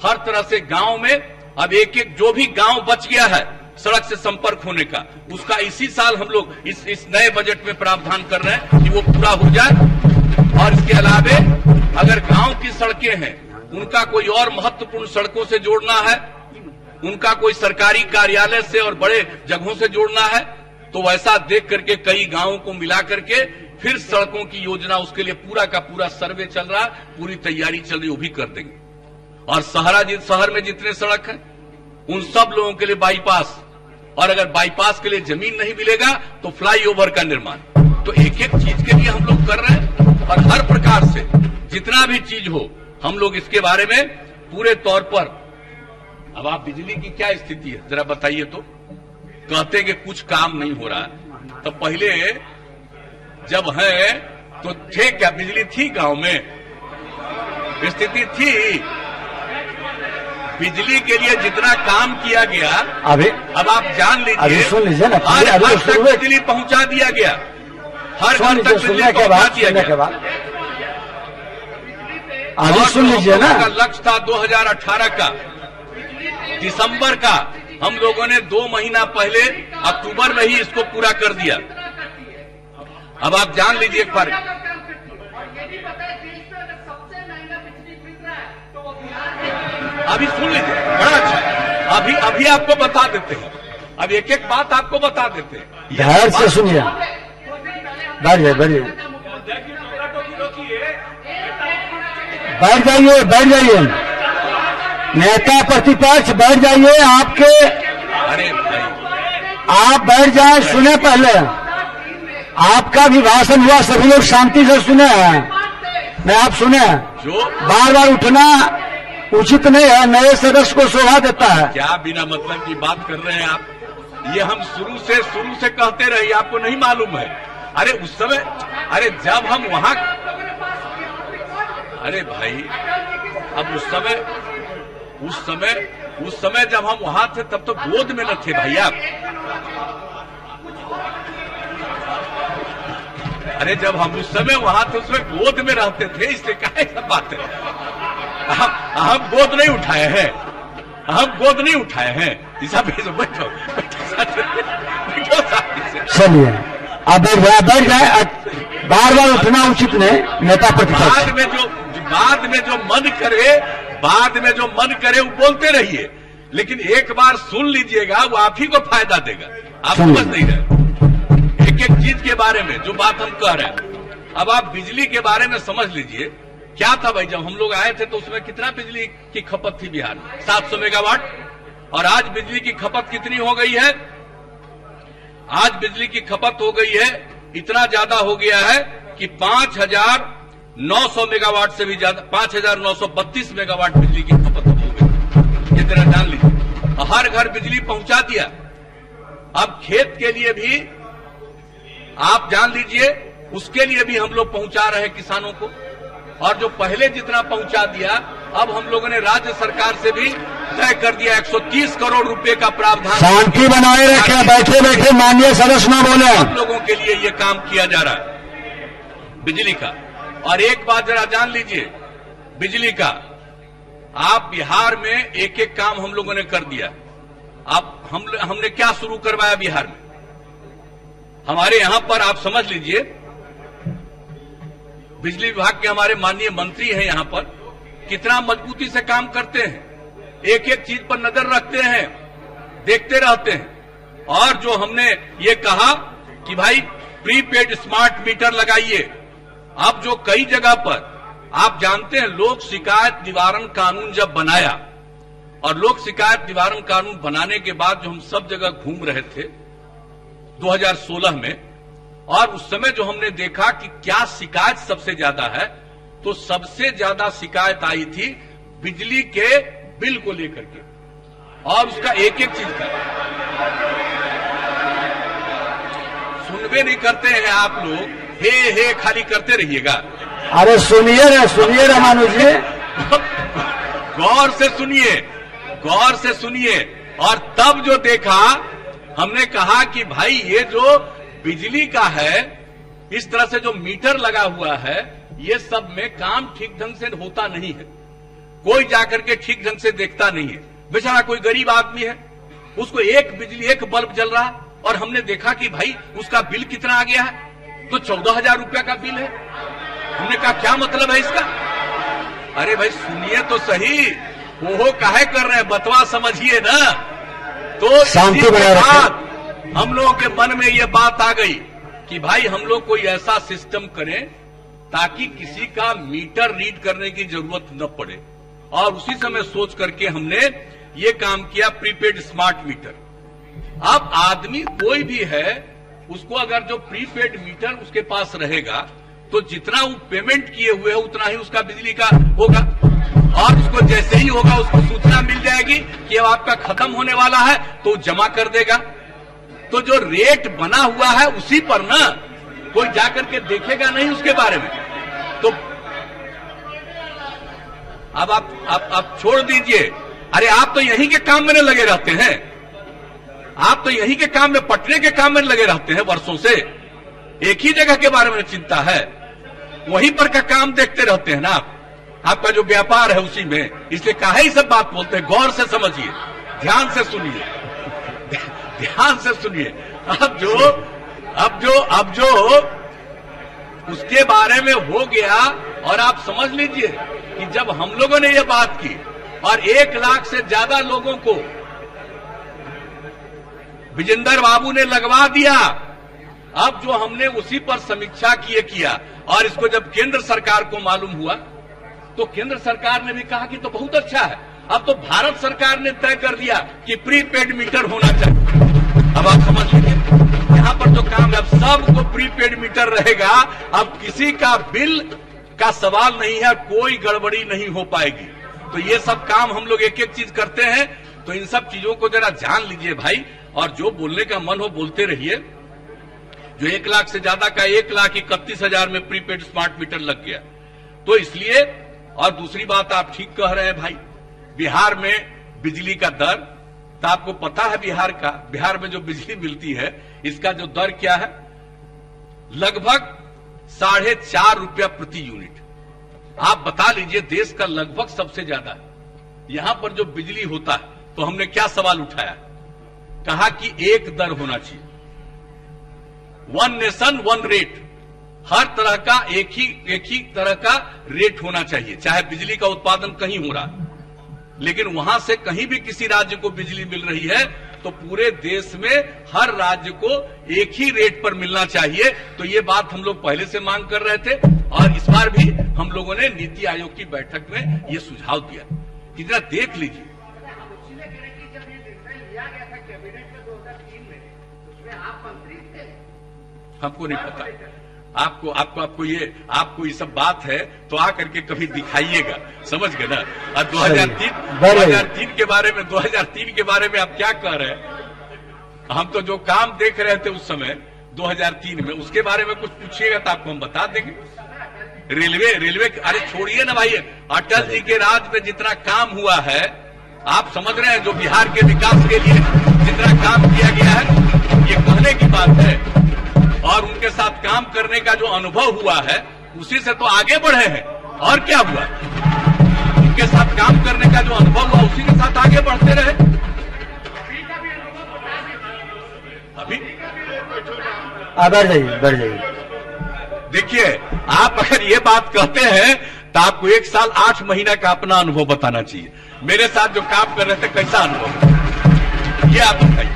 हर तरह से गांव में अब एक एक जो भी गांव बच गया है सड़क से संपर्क होने का, उसका इसी साल हम लोग इस नए बजट में प्रावधान कर रहे हैं कि वो पूरा हो जाए। और इसके अलावे अगर गांव की सड़कें हैं उनका कोई और महत्वपूर्ण सड़कों से जोड़ना है, उनका कोई सरकारी कार्यालय से और बड़े जगहों से जोड़ना है तो वैसा देख करके कई गांवों को मिला करके फिर सड़कों की योजना, उसके लिए पूरा का पूरा सर्वे चल रहा, पूरी तैयारी चल रही, वो भी कर देंगे। और शहर में जितने सड़क हैं उन सब लोगों के लिए बाईपास, और अगर बाईपास के लिए जमीन नहीं मिलेगा तो फ्लाईओवर का निर्माण। तो एक एक चीज के लिए हम लोग कर रहे हैं और हर प्रकार से जितना भी चीज हो हम लोग इसके बारे में पूरे तौर पर। अब आप बिजली की क्या स्थिति है जरा बताइए तो। कहते कि कुछ काम नहीं हो रहा है, तो पहले जब है तो थे क्या बिजली थी गांव में, स्थिति थी। बिजली के लिए जितना काम किया गया अभी अब आप जान लीजिए, सुन लीजिए ना, हर अभी घर तक बिजली पहुंचा दिया गया, हर घर तक बिजली पहुंचा दिया गया। अभी सुन लीजिए ना, लक्ष्य था 2018 का दिसंबर का, हम लोगों ने 2 महीना पहले अक्टूबर में ही इसको पूरा कर दिया। अब आप जान लीजिए एक बार, अभी सुन लीजिए बड़ा अच्छा, अभी आपको बता देते हैं, अब एक एक बात आपको बता देते हैं। ध्यान से सुनिए, बैठ जाइए, बैठ जाइए, नेता प्रतिपक्ष बैठ जाइए। आपके अरे भाई आप बैठ जाए, सुने पहले। आपका भी भाषण हुआ, सभी लोग शांति से सुने हैं। मैं आप सुने, जो बार बार उठना उचित नहीं है, नए सदस्य को शोभा देता है। क्या बिना मतलब की बात कर रहे हैं आप? ये हम शुरू से कहते रहे, आपको नहीं मालूम है? अरे उस समय, अरे जब हम वहां, अरे भाई अब उस समय जब हम वहां थे तब तो गोद में न थे भाई आप। अरे जब हम उस समय वहां थे उसमें गोद में रहते थे, इससे क्या सब बात है? हम गोद नहीं उठाए हैं, हम गोद नहीं उठाए हैं। ऐसा बैठो चलिए अब बैठ जाए, बार बार उठना उचित नहीं। नेता प्रतिपक्ष बाद में जो मन करे वो बोलते रहिए, लेकिन एक बार सुन लीजिएगा, वो आप ही को फायदा देगा। आप समझ नहीं रहे एक एक चीज के बारे में जो बात हम कह रहे हैं। अब आप बिजली के बारे में समझ लीजिए, क्या था भाई, जब हम लोग आए थे तो उसमें कितना बिजली की खपत थी बिहार में? 700 मेगावाट। और आज बिजली की खपत कितनी हो गई है? आज बिजली की खपत हो गई है, इतना ज्यादा हो गया है कि 5,900 मेगावाट से भी ज्यादा, 5,932 मेगावाट बिजली की खपत हो गई। ये जरा जान लीजिए, हर घर बिजली पहुंचा दिया। अब खेत के लिए भी आप जान लीजिए, उसके लिए भी हम लोग पहुंचा रहे हैं किसानों को। और जो पहले जितना पहुंचा दिया, अब हम लोगों ने राज्य सरकार से भी तय कर दिया 130 करोड़ रुपए का प्रावधान। शांति बनाए रखें, बैठे बैठे माननीय सदस्य न बोले। आप लोगों के लिए ये काम किया जा रहा है बिजली का। और एक बात जरा जान लीजिए, बिजली का आप बिहार में एक एक काम हम लोगों ने कर दिया। आप हमने क्या शुरू करवाया बिहार में? हमारे यहां पर आप समझ लीजिए, बिजली विभाग के हमारे माननीय मंत्री हैं यहां पर, कितना मजबूती से काम करते हैं, एक एक चीज पर नजर रखते हैं, देखते रहते हैं। और जो हमने ये कहा कि भाई प्रीपेड स्मार्ट मीटर लगाइए, अब जो कई जगह पर आप जानते हैं, लोक शिकायत निवारण कानून जब बनाया, और लोक शिकायत निवारण कानून बनाने के बाद जो हम सब जगह घूम रहे थे 2016 में, और उस समय जो हमने देखा कि क्या शिकायत सबसे ज्यादा है, तो सबसे ज्यादा शिकायत आई थी बिजली के बिल को लेकर के, और उसका एक एक चीज का सुनवे नहीं करते हैं आप लोग, हे खाली करते रहिएगा। अरे सुनिए रामानुज जी, गौर से सुनिए। और तब जो देखा, हमने कहा कि भाई ये जो बिजली का है, इस तरह से जो मीटर लगा हुआ है, ये सब में काम ठीक ढंग से होता नहीं है, कोई जाकर के ठीक ढंग से देखता नहीं है। बेचारा कोई गरीब आदमी है, उसको एक बल्ब जल रहा, और हमने देखा कि भाई उसका बिल कितना आ गया है, तो 14,000 रुपया का बिल है। हमने कहा क्या मतलब है इसका? अरे भाई सुनिए तो सही, वो काहे कर रहे हैं, बतवा समझिए ना। तो शांति बनाए रखें। हम लोगों के मन में ये बात आ गई कि भाई हम लोग कोई ऐसा सिस्टम करें ताकि किसी का मीटर रीड करने की जरूरत न पड़े, और उसी समय सोच करके हमने ये काम किया, प्रीपेड स्मार्ट मीटर। अब आदमी कोई भी है, उसको अगर जो प्रीपेड मीटर उसके पास रहेगा, तो जितना वो पेमेंट किए हुए है उतना ही उसका बिजली का होगा, और उसको जैसे ही होगा उसको सूचना मिल जाएगी कि अब आपका खत्म होने वाला है, तो जमा कर देगा। तो जो रेट बना हुआ है उसी पर ना, कोई जाकर के देखेगा नहीं उसके बारे में। तो अब आप छोड़ दीजिए, अरे आप तो यहीं के काम में लगे रहते हैं, आप तो यहीं के काम में, पटने के काम में लगे रहते हैं वर्षों से, एक ही जगह के बारे में चिंता है, वहीं पर का काम देखते रहते हैं ना आप, आपका जो व्यापार है उसी में, इसलिए काहे सब बात बोलते हैं। गौर से समझिए, ध्यान से सुनिए, ध्यान से सुनिए। अब जो उसके बारे में हो गया, और आप समझ लीजिए कि जब हम लोगों ने ये बात की और 1 लाख से ज्यादा लोगों को विजेंद्र बाबू ने लगवा दिया, अब जो हमने उसी पर समीक्षा किया, और इसको जब केंद्र सरकार को मालूम हुआ, तो केंद्र सरकार ने भी कहा कि तो बहुत अच्छा है। अब तो भारत सरकार ने तय कर दिया कि प्रीपेड मीटर होना चाहिए। अब आप समझ लीजिए यहाँ पर जो काम है, अब सबको प्रीपेड मीटर रहेगा। अब किसी का बिल का सवाल नहीं है, कोई गड़बड़ी नहीं हो पाएगी। तो ये सब काम हम लोग एक एक चीज करते हैं। तो इन सब चीजों को जरा जान लीजिए भाई, और जो बोलने का मन हो बोलते रहिए। जो 1 लाख से ज्यादा का 1,31,000 में प्रीपेड स्मार्ट मीटर लग गया। तो इसलिए, और दूसरी बात आप ठीक कह रहे हैं भाई, बिहार में बिजली का दर, तो आपको पता है बिहार में जो बिजली मिलती है इसका जो दर क्या है, लगभग 4.5 रुपया प्रति यूनिट। आप बता लीजिए, देश का लगभग सबसे ज्यादा है। यहां पर जो बिजली होता है, तो हमने क्या सवाल उठाया, कहा कि एक दर होना चाहिए, 1 नेशन 1 रेट। हर तरह का एक ही तरह का रेट होना चाहिए, चाहे बिजली का उत्पादन कहीं हो रहा, लेकिन वहां से कहीं भी किसी राज्य को बिजली मिल रही है तो पूरे देश में हर राज्य को एक ही रेट पर मिलना चाहिए। तो ये बात हम लोग पहले से मांग कर रहे थे, और इस बार भी हम लोगों ने नीति आयोग की बैठक में ये सुझाव दिया। कितना देख लीजिए, उसी में कह रहे कि जब ये निर्णय लिया गया था कैबिनेट में 2003 में, उसमें आप मंत्री थे। हमको नहीं पता। आपको ये सब बात है तो आकर के कभी दिखाइएगा, समझ गए ना। और 2003 के बारे में आप क्या कह रहे हैं। हम तो जो काम देख रहे थे उस समय 2003 में, उसके बारे में कुछ पूछिएगा तो आपको हम बता देंगे। रेलवे अरे छोड़िए ना भाई, अटल जी के राज में जितना काम हुआ है, आप समझ रहे हैं, जो बिहार के विकास के लिए जितना काम किया गया है, ये कहने की बात है। और उनके साथ काम करने का जो अनुभव हुआ है, उसी से तो आगे बढ़े हैं। और क्या हुआ, उनके साथ काम करने का जो अनुभव हुआ, उसी के साथ आगे बढ़ते रहे। अभी बढ़ जाइए। देखिए, आप अगर ये बात कहते हैं तो आपको 1 साल 8 महीना का अपना अनुभव बताना चाहिए। मेरे साथ जो काम कर रहे थे, कैसा अनुभव, ये आप बताइए।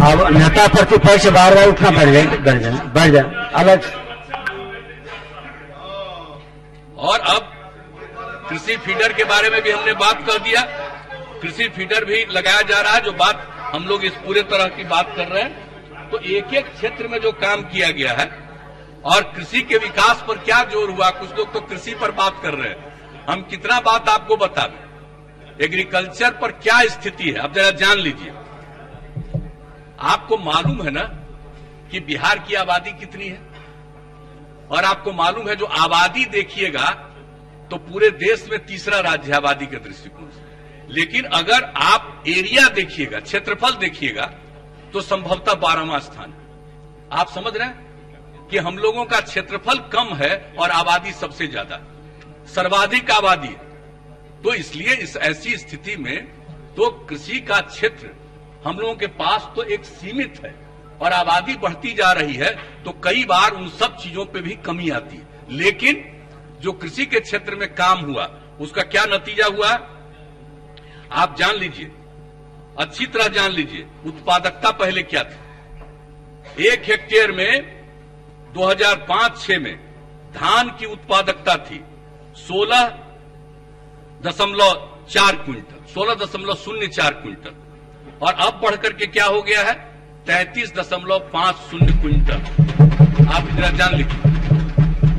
अब नेता प्रतिपक्ष बार उठना बढ़ जाए अलग। और अब कृषि फीडर के बारे में भी हमने बात कर दिया। कृषि फीडर भी लगाया जा रहा है, जो बात हम लोग इस पूरे तरह की बात कर रहे हैं। तो एक एक क्षेत्र में जो काम किया गया है, और कृषि के विकास पर क्या जोर हुआ, कुछ लोग तो कृषि पर बात कर रहे हैं, हम कितना बात आपको बता दें। एग्रीकल्चर पर क्या स्थिति है, अब जरा जान लीजिए। आपको मालूम है ना कि बिहार की आबादी कितनी है, और आपको मालूम है जो आबादी देखिएगा तो पूरे देश में तीसरा राज्य है आबादी के दृष्टिकोण से। लेकिन अगर आप एरिया देखिएगा, क्षेत्रफल देखिएगा, तो संभवतः 12वां स्थान है। आप समझ रहे हैं कि हम लोगों का क्षेत्रफल कम है और आबादी सबसे ज्यादा, सर्वाधिक आबादी है। तो इसलिए इस ऐसी स्थिति में तो कृषि का क्षेत्र हम लोगों के पास तो एक सीमित है, और आबादी बढ़ती जा रही है, तो कई बार उन सब चीजों पे भी कमी आती है। लेकिन जो कृषि के क्षेत्र में काम हुआ, उसका क्या नतीजा हुआ, आप जान लीजिए, अच्छी तरह जान लीजिए। उत्पादकता पहले क्या थी, 1 हेक्टेयर में 2005-06 में धान की उत्पादकता थी 16.04 क्विंटल, 16.04 क्विंटल, और अब बढ़कर के क्या हो गया है, 33.50 क्विंटल। आप जरा जान लीजिए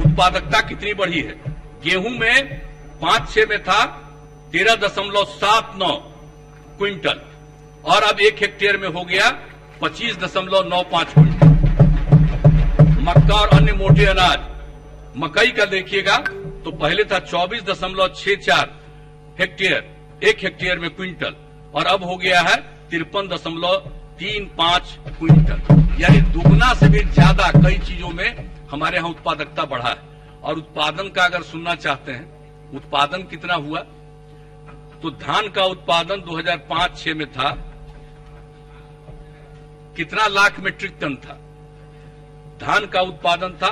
उत्पादकता कितनी बढ़ी है। गेहूं में 5-6 में था 13.79 क्विंटल, और अब 1 हेक्टेयर में हो गया 25.95 क्विंटल। मक्का और अन्य मोटे अनाज, मकई का देखिएगा तो पहले था 24.64 हेक्टेयर, 1 हेक्टेयर में क्विंटल, और अब हो गया है 53.35 क्विंटल। यानी दुगना से भी ज्यादा कई चीजों में हमारे यहां उत्पादकता बढ़ा है। और उत्पादन का अगर सुनना चाहते हैं, उत्पादन कितना हुआ, तो धान का उत्पादन 2005-06 में था, कितना लाख मीट्रिक टन था, धान का उत्पादन था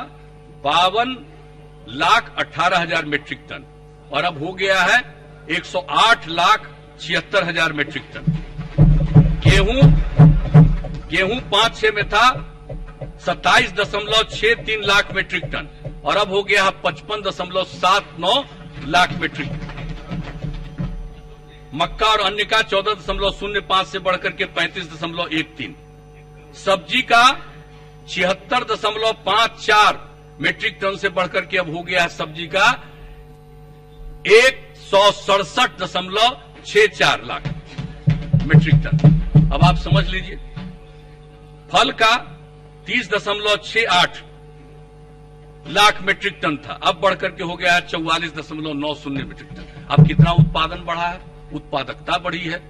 52,18,000 मीट्रिक टन, और अब हो गया है 108,76,000 मीट्रिक टन। गेहूं 5-6 में था 27.63 लाख मीट्रिक टन, और अब हो गया है 55.79 लाख मीट्रिक टन। मक्का और अन्य का 14.05 से बढ़कर के 35.13, सब्जी का 76.54 मीट्रिक टन से बढ़कर के अब हो गया है सब्जी का 167.64 लाख मीट्रिक टन। अब आप समझ लीजिए, फल का 30.68 लाख मीट्रिक टन था, अब बढ़कर के हो गया है 44.90 मीट्रिक टन। अब कितना उत्पादन बढ़ा है, उत्पादकता बढ़ी है,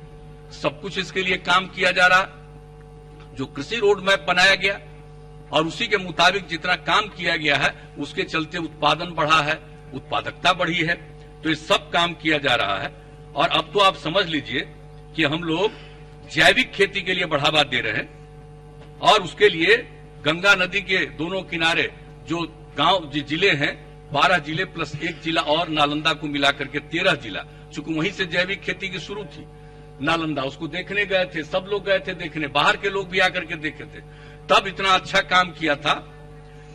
सब कुछ इसके लिए काम किया जा रहा। जो कृषि रोड मैप बनाया गया और उसी के मुताबिक जितना काम किया गया है उसके चलते उत्पादन बढ़ा है, उत्पादकता बढ़ी है, तो ये सब काम किया जा रहा है। और अब तो आप समझ लीजिए कि हम लोग जैविक खेती के लिए बढ़ावा दे रहे हैं और उसके लिए गंगा नदी के दोनों किनारे जो गांव जिले हैं 12 जिले प्लस 1 जिला और नालंदा को मिलाकर के 13 जिला, चूंकि वहीं से जैविक खेती की शुरू थी। नालंदा उसको देखने गए थे, सब लोग गए थे देखने, बाहर के लोग भी आकर के देखे थे। तब इतना अच्छा काम किया था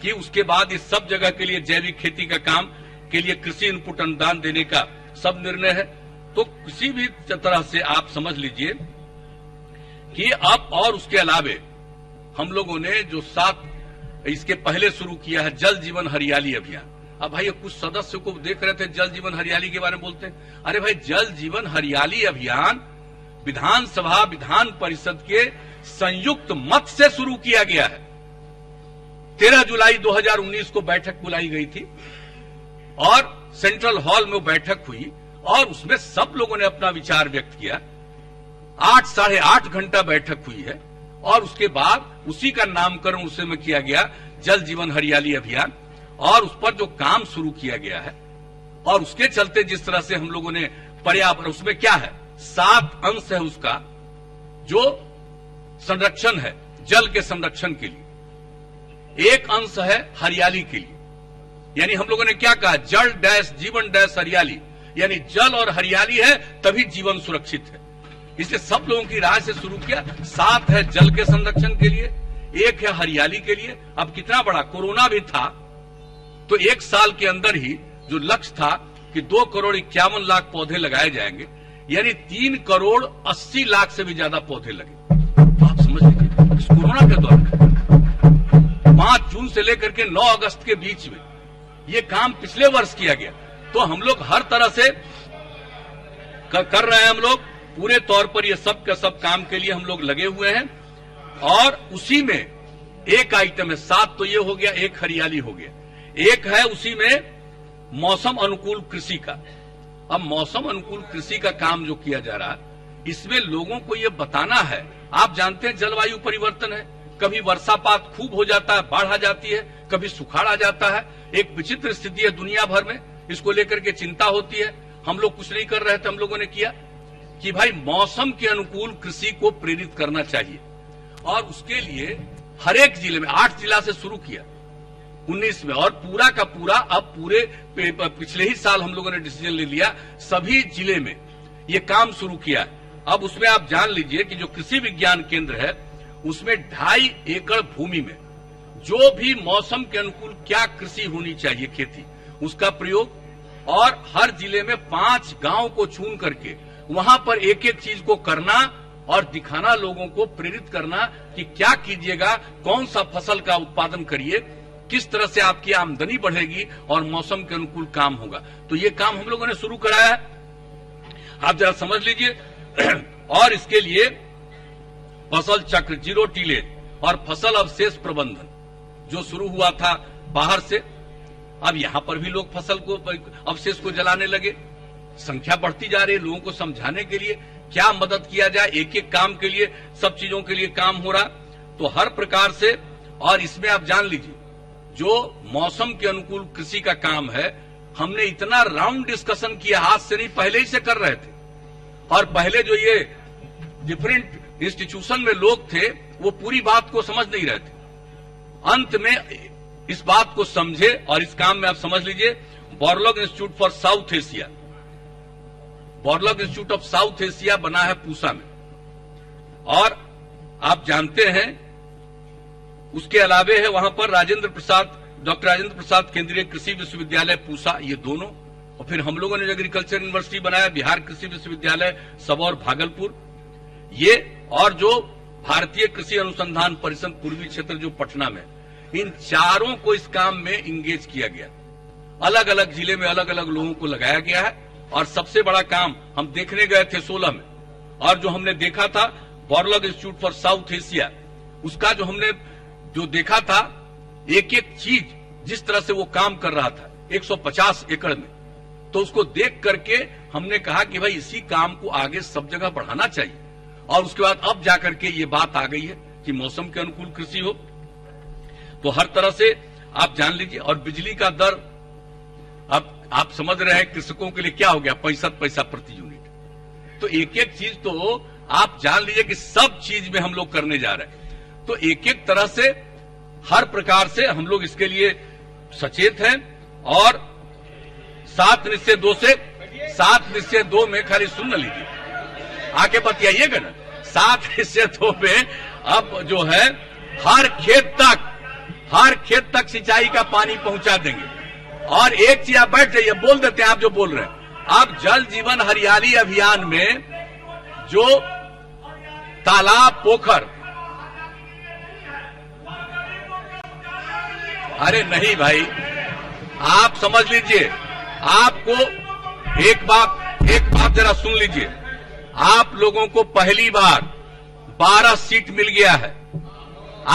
कि उसके बाद इस सब जगह के लिए जैविक खेती का काम के लिए कृषि इनपुट अनुदान देने का सब निर्णय है। तो किसी भी तरह से आप समझ लीजिए कि अब और उसके अलावे हम लोगों ने जो 7 इसके पहले शुरू किया है जल जीवन हरियाली अभियान। अब भाई कुछ सदस्यों को देख रहे थे जल जीवन हरियाली के बारे में बोलते हैं, अरे भाई जल जीवन हरियाली अभियान विधानसभा विधान परिषद के संयुक्त मत से शुरू किया गया है। 13 जुलाई 2019 को बैठक बुलाई गई थी और सेंट्रल हॉल में वो बैठक हुई और उसमें सब लोगों ने अपना विचार व्यक्त किया। 8 साढ़े 8 घंटा बैठक हुई है और उसके बाद उसी का नामकरण उस समय किया गया जल जीवन हरियाली अभियान और उस पर जो काम शुरू किया गया है और उसके चलते जिस तरह से हम लोगों ने पर्यावरण, उसमें क्या है 7 अंश है उसका जो संरक्षण है जल के संरक्षण के लिए, एक अंश है हरियाली के लिए। यानी हम लोगों ने क्या कहा, जल डैश जीवन डैश हरियाली, यानी जल और हरियाली है तभी जीवन सुरक्षित है। इसलिए सब लोगों की राय से शुरू किया। 7 है जल के संरक्षण के लिए, 1 है हरियाली के लिए। अब कितना बड़ा कोरोना भी था तो 1 साल के अंदर ही जो लक्ष्य था कि 2,51,00,000 पौधे लगाए जाएंगे, यानी 3,80,00,000 से भी ज्यादा पौधे लगे। तो आप समझ लीजिए इस कोरोना के दौरान 5 जून से लेकर के 9 अगस्त के बीच में ये काम पिछले वर्ष किया गया। तो हम लोग हर तरह से कर रहे हैं, हम लोग पूरे तौर पर ये सब का सब काम के लिए हम लोग लगे हुए हैं। और उसी में एक आइटम है, 7 तो ये हो गया, 1 हरियाली हो गया, 1 है उसी में मौसम अनुकूल कृषि का। अब मौसम अनुकूल कृषि का काम जो किया जा रहा है इसमें लोगों को ये बताना है। आप जानते हैं जलवायु परिवर्तन है, कभी वर्षापात खूब हो जाता है, बाढ़ आ जाती है, कभी सुखाड़ आ जाता है, एक विचित्र स्थिति है दुनिया भर में, इसको लेकर के चिंता होती है। हम लोग कुछ नहीं कर रहे थे, हम लोगों ने किया कि भाई मौसम के अनुकूल कृषि को प्रेरित करना चाहिए और उसके लिए हर एक जिले में 8 जिला से शुरू किया 19 में और पूरा का पूरा अब पूरे पिछले ही साल हम लोगों ने डिसीजन ले लिया सभी जिले में ये काम शुरू किया। अब उसमें आप जान लीजिए कि जो कृषि विज्ञान केंद्र है उसमें 2.5 एकड़ भूमि में जो भी मौसम के अनुकूल क्या कृषि होनी चाहिए खेती उसका प्रयोग, और हर जिले में 5 गांव को चुन करके वहां पर एक एक चीज को करना और दिखाना, लोगों को प्रेरित करना कि क्या कीजिएगा, कौन सा फसल का उत्पादन करिए, किस तरह से आपकी आमदनी बढ़ेगी और मौसम के अनुकूल काम होगा। तो ये काम हम लोगों ने शुरू कराया है, आप जरा समझ लीजिए। और इसके लिए फसल चक्र, जीरो टीलेज और फसल अवशेष प्रबंधन जो शुरू हुआ था बाहर से, अब यहां पर भी लोग फसल को अवशेष को जलाने लगे। संख्या बढ़ती जा रही है, लोगों को समझाने के लिए क्या मदद किया जाए, एक एक काम के लिए सब चीजों के लिए काम हो रहा, तो हर प्रकार से। और इसमें आप जान लीजिए जो मौसम के अनुकूल कृषि का काम है, हमने इतना राउंड डिस्कशन किया, आज से नहीं पहले ही से कर रहे थे। और पहले जो ये डिफरेंट इंस्टीट्यूशन में लोग थे वो पूरी बात को समझ नहीं रहे थे, अंत में इस बात को समझे और इस काम में आप समझ लीजिए Borlaug institute for south Asia, Borlaug institute of south Asia बना है पूसा में। और आप जानते हैं उसके अलावे है वहां पर डॉक्टर राजेंद्र प्रसाद केंद्रीय कृषि विश्वविद्यालय पूसा, ये दोनों, और फिर हम लोगों ने जो एग्रीकल्चर यूनिवर्सिटी बनाया बिहार कृषि विश्वविद्यालय सबौर भागलपुर, ये, और जो भारतीय कृषि अनुसंधान परिषद पूर्वी क्षेत्र जो पटना में, इन चारों को इस काम में इंगेज किया गया। अलग अलग जिले में अलग अलग लोगों को लगाया गया है। और सबसे बड़ा काम हम देखने गए थे 16 में, और जो हमने देखा था बॉर्लग इंस्टीट्यूट फॉर साउथ एशिया, उसका जो हमने जो देखा था, एक एक चीज जिस तरह से वो काम कर रहा था 150 एकड़ में, तो उसको देख करके हमने कहा कि भाई इसी काम को आगे सब जगह बढ़ाना चाहिए। और उसके बाद अब जाकर के ये बात आ गई है कि मौसम के अनुकूल कृषि हो, तो हर तरह से आप जान लीजिए। और बिजली का दर अब आप समझ रहे हैं कृषकों के लिए क्या हो गया, 65 पैसा प्रति यूनिट। तो एक एक चीज तो आप जान लीजिए कि सब चीज में हम लोग करने जा रहे हैं। तो एक एक तरह से हर प्रकार से हम लोग इसके लिए सचेत हैं। और 7 निश्चय 2 से 7 निश्चय 2 में खाली सुन लीजिए, आके बतियाइएगा ना। 7 निश्चय 2 में अब जो है हर खेत तक सिंचाई का पानी पहुंचा देंगे। और एक चीज आप बैठ जाइए, बोल देते हैं आप जो बोल रहे हैं। अब जल जीवन हरियाली अभियान में जो तालाब पोखर, अरे नहीं भाई, आप समझ लीजिए, आपको एक बात जरा सुन लीजिए। आप लोगों को पहली बार 12 सीट मिल गया है।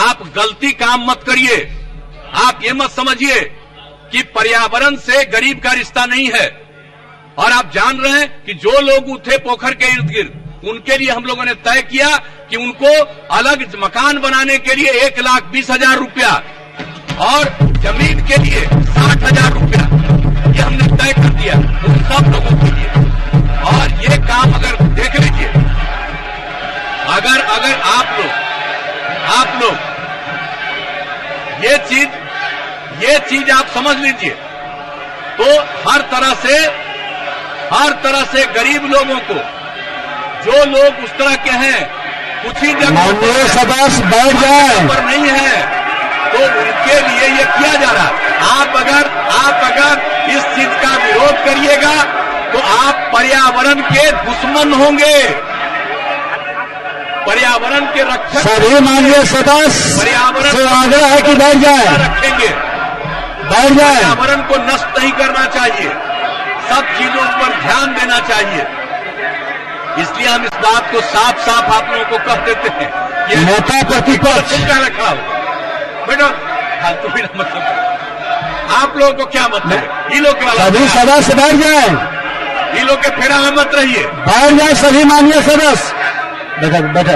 आप गलती काम मत करिए। आप ये मत समझिए कि पर्यावरण से गरीब का रिश्ता नहीं है। और आप जान रहे हैं कि जो लोग उठे पोखर के इर्द गिर्द, उनके लिए हम लोगों ने तय किया कि उनको अलग मकान बनाने के लिए 1,20,000 रुपया और जमीन के लिए 60,000 रुपया, ये हमने तय कर दिया उन सब लोगों के लिए। और ये काम अगर देख लीजिए, अगर आप लोग ये चीज आप समझ लीजिए, तो हर तरह से गरीब लोगों को, जो लोग उस तरह के हैं, कुछ ही जगह सदस्य बैठ जाए पर नहीं है, तो उनके लिए ये किया जा रहा है। आप अगर इस चीज का विरोध करिएगा तो आप पर्यावरण के दुश्मन होंगे। पर्यावरण के रक्षक सभी माननीय सदस्य पर्यावरण से आग्रह है कि बैठ जाए, रखेंगे। बैठ जाए। पर्यावरण को नष्ट नहीं करना चाहिए, सब चीजों पर ध्यान देना चाहिए। इसलिए हम इस बात को साफ आप लोगों को कह देते हैं। ये नेता प्रतिपक्ष क्या रखा हो बेटा, फालतू भी ना मतलब। आप लोगों को क्या मतलब है? ये लोग सभी सदस्य बैठ जाए, ये लोग के फेरा में मत रहिए। बैठ जाए सभी माननीय सदस्य। बैठे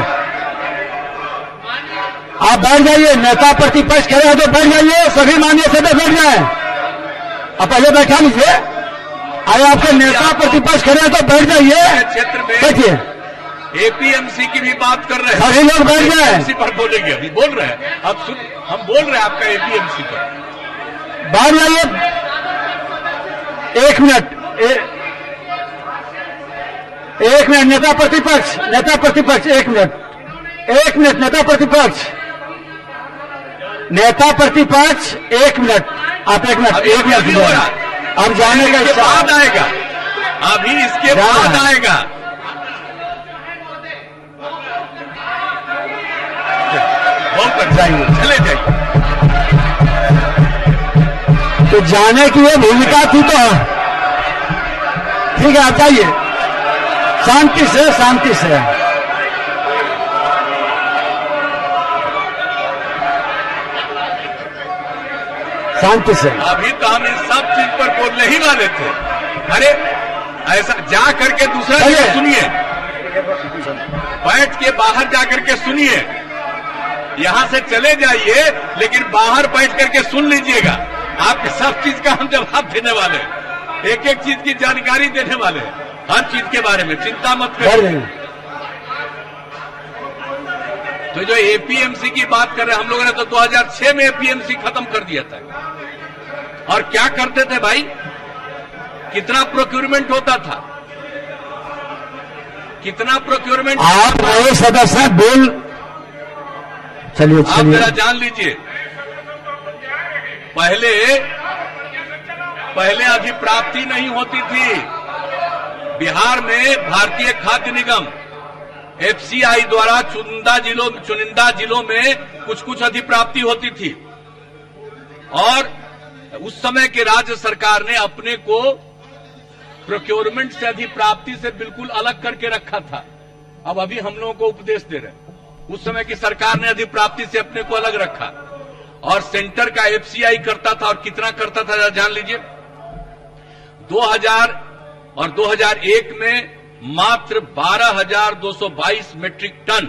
आप बैठ जाइए। नेता प्रतिपक्ष खड़े हैं तो बैठ जाइए, सभी माननीय सदस्य बैठ जाए। आप पहले बैठा लीजिए। आए आपके नेता प्रतिपक्ष खड़े हैं तो बैठ जाइए, क्षेत्र में बैठिए। एपीएमसी की भी बात कर रहे हैं, सभी लोग बैठ जाए। एपीएमसी पर बोलेंगे, अभी बोल रहे हैं। अब हम बोल रहे हैं आपका एपीएमसी पर। बैठ जाइए। 1 मिनट, 1 मिनट नेता प्रतिपक्ष 1 मिनट, 1 मिनट नेता प्रतिपक्ष 1 मिनट। आप 1 मिनट हो रहा, अब जाने का इसके बाद आएगा, अभी इसके बाद आएगा। जाइए, चले जाइए। तो जाने की ये भूमिका थी तो ठीक है, आप जाइए शांति से। शांति से। अभी तो हम इस सब चीज पर बोलने ही वाले थे। अरे ऐसा जा करके दूसरा जगह सुनिए, बैठ के बाहर जा करके सुनिए। यहां से चले जाइए, लेकिन बाहर बैठ करके सुन लीजिएगा। आपके सब चीज का हम जवाब देने वाले हैं, एक एक चीज की जानकारी देने वाले हैं, हर चीज के बारे में चिंता मत करिए। तो जो एपीएमसी की बात कर रहे हैं, हम लोगों ने तो 2006 में एपीएमसी खत्म कर दिया था। और क्या करते थे भाई, कितना प्रोक्योरमेंट होता था, कितना प्रोक्योरमेंट। आप नए सदस्य बोल, चलिए आप जरा जान लीजिए। पहले अधिप्राप्ति नहीं होती थी। बिहार में भारतीय खाद्य निगम एफसीआई द्वारा चुनिंदा जिलों में कुछ अधिप्राप्ति होती थी और उस समय के राज्य सरकार ने अपने को प्रोक्योरमेंट से अधिप्राप्ति से बिल्कुल अलग करके रखा था। अब अभी हम लोगों को उपदेश दे रहे हैं। उस समय की सरकार ने अधिप्राप्ति से अपने को अलग रखा और सेंटर का एफसीआई करता था और कितना करता था जान लीजिए। 2000 और 2001 में मात्र 12,222 मेट्रिक टन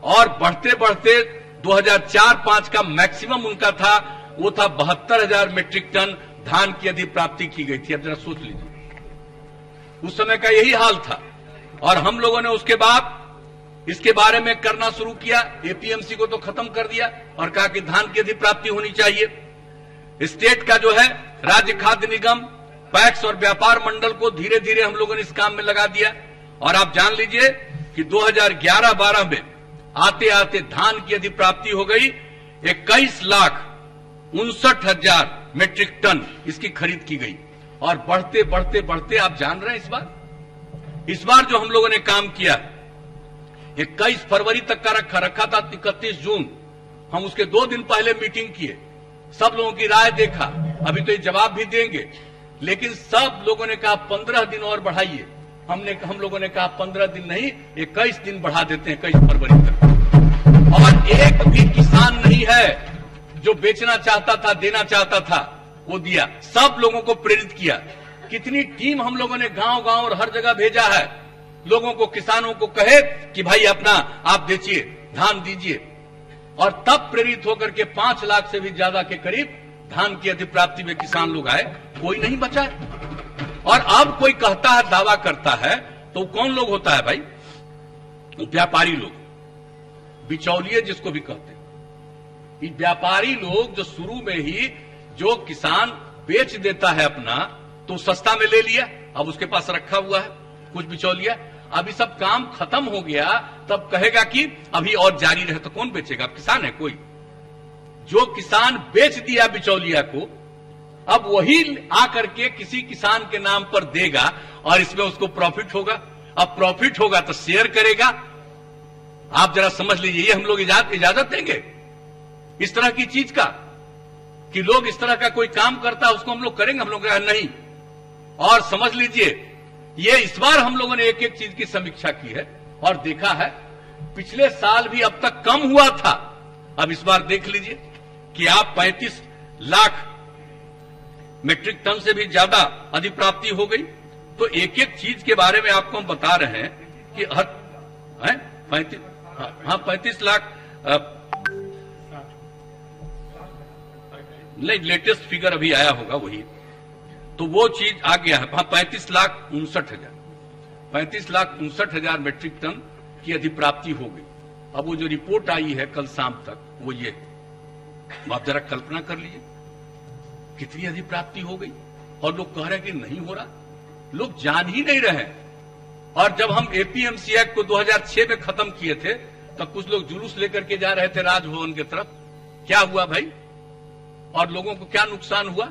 और बढ़ते बढ़ते 2004-5 का मैक्सिमम उनका था, वो था 72,000 मेट्रिक टन धान की अधिप्राप्ति की गई थी। अब जरा सोच लीजिए, उस समय का यही हाल था। और हम लोगों ने उसके बाद इसके बारे में करना शुरू किया। एपीएमसी को तो खत्म कर दिया और कहा कि धान की अधिप्राप्ति होनी चाहिए। स्टेट का जो है राज्य खाद्य निगम, पैक्स और व्यापार मंडल को धीरे धीरे हम लोगों ने इस काम में लगा दिया। और आप जान लीजिए कि 2011-12 में आते आते धान की अधिप्राप्ति हो गई 21,59,000 मेट्रिक टन इसकी खरीद की गई। और बढ़ते बढ़ते बढ़ते आप जान रहे हैं इस बार जो हम लोगों ने काम किया 21 फरवरी तक का रखा था 31 जून। हम उसके 2 दिन पहले मीटिंग किए, सब लोगों की राय देखा। अभी तो ये जवाब भी देंगे, लेकिन सब लोगों ने कहा 15 दिन और बढ़ाइए। हम लोगों ने कहा 15 दिन नहीं, 21 दिन बढ़ा देते हैं, 21 फरवरी तक। और एक भी किसान नहीं है जो बेचना चाहता था, देना चाहता था, वो दिया। सब लोगों को प्रेरित किया। कितनी टीम हम लोगों ने गांव गांव और हर जगह भेजा है, लोगों को, किसानों को कहे कि भाई अपना आप बेचिए, धान दीजिए। और तब प्रेरित होकर के 5 लाख से भी ज्यादा के करीब धान की अधिप्राप्ति में किसान लोग आए। कोई नहीं बचा है। और अब कोई कहता है, दावा करता है, तो कौन लोग होता है भाई? व्यापारी लोग, बिचौलिए जिसको भी कहते हैं। ये व्यापारी लोग जो शुरू में ही जो किसान बेच देता है अपना, तो सस्ता में ले लिया, अब उसके पास रखा हुआ है कुछ बिचौलिया। अभी सब काम खत्म हो गया, तब कहेगा कि अभी और जारी रहे, तो कौन बेचेगा? किसान है कोई? जो किसान बेच दिया बिचौलिया को, अब वही आकर के किसी किसान के नाम पर देगा और इसमें उसको प्रॉफिट होगा। अब प्रॉफिट होगा तो शेयर करेगा। आप जरा समझ लीजिए, ये हम लोग इजाजत देंगे इस तरह की चीज का, कि लोग इस तरह का कोई काम करता है उसको हम लोग करेंगे? हम लोग नहीं। और समझ लीजिए, ये इस बार हम लोगों ने एक एक चीज की समीक्षा की है और देखा है, पिछले साल भी अब तक कम हुआ था। अब इस बार देख लीजिए कि आप 35 लाख मेट्रिक टन से भी ज्यादा अधिप्राप्ति हो गई। तो एक एक चीज के बारे में आपको हम बता रहे हैं कि 35 लाख नहीं, लेटेस्ट फिगर अभी आया होगा वही, तो वो चीज आ गया है। 35,59,000 मेट्रिक टन की अधिप्राप्ति हो गई। अब वो जो रिपोर्ट आई है कल शाम तक, वो ये आप जरा कल्पना कर लीजिए कितनी अधिप्राप्ति हो गई। और लोग कह रहे हैं कि नहीं हो रहा, लोग जान ही नहीं रहे। और जब हम एपीएमसी एक्ट को 2006 में खत्म किए थे, तब कुछ लोग जुलूस लेकर के जा रहे थे राजभवन की तरफ। क्या हुआ भाई? और लोगों को क्या नुकसान हुआ?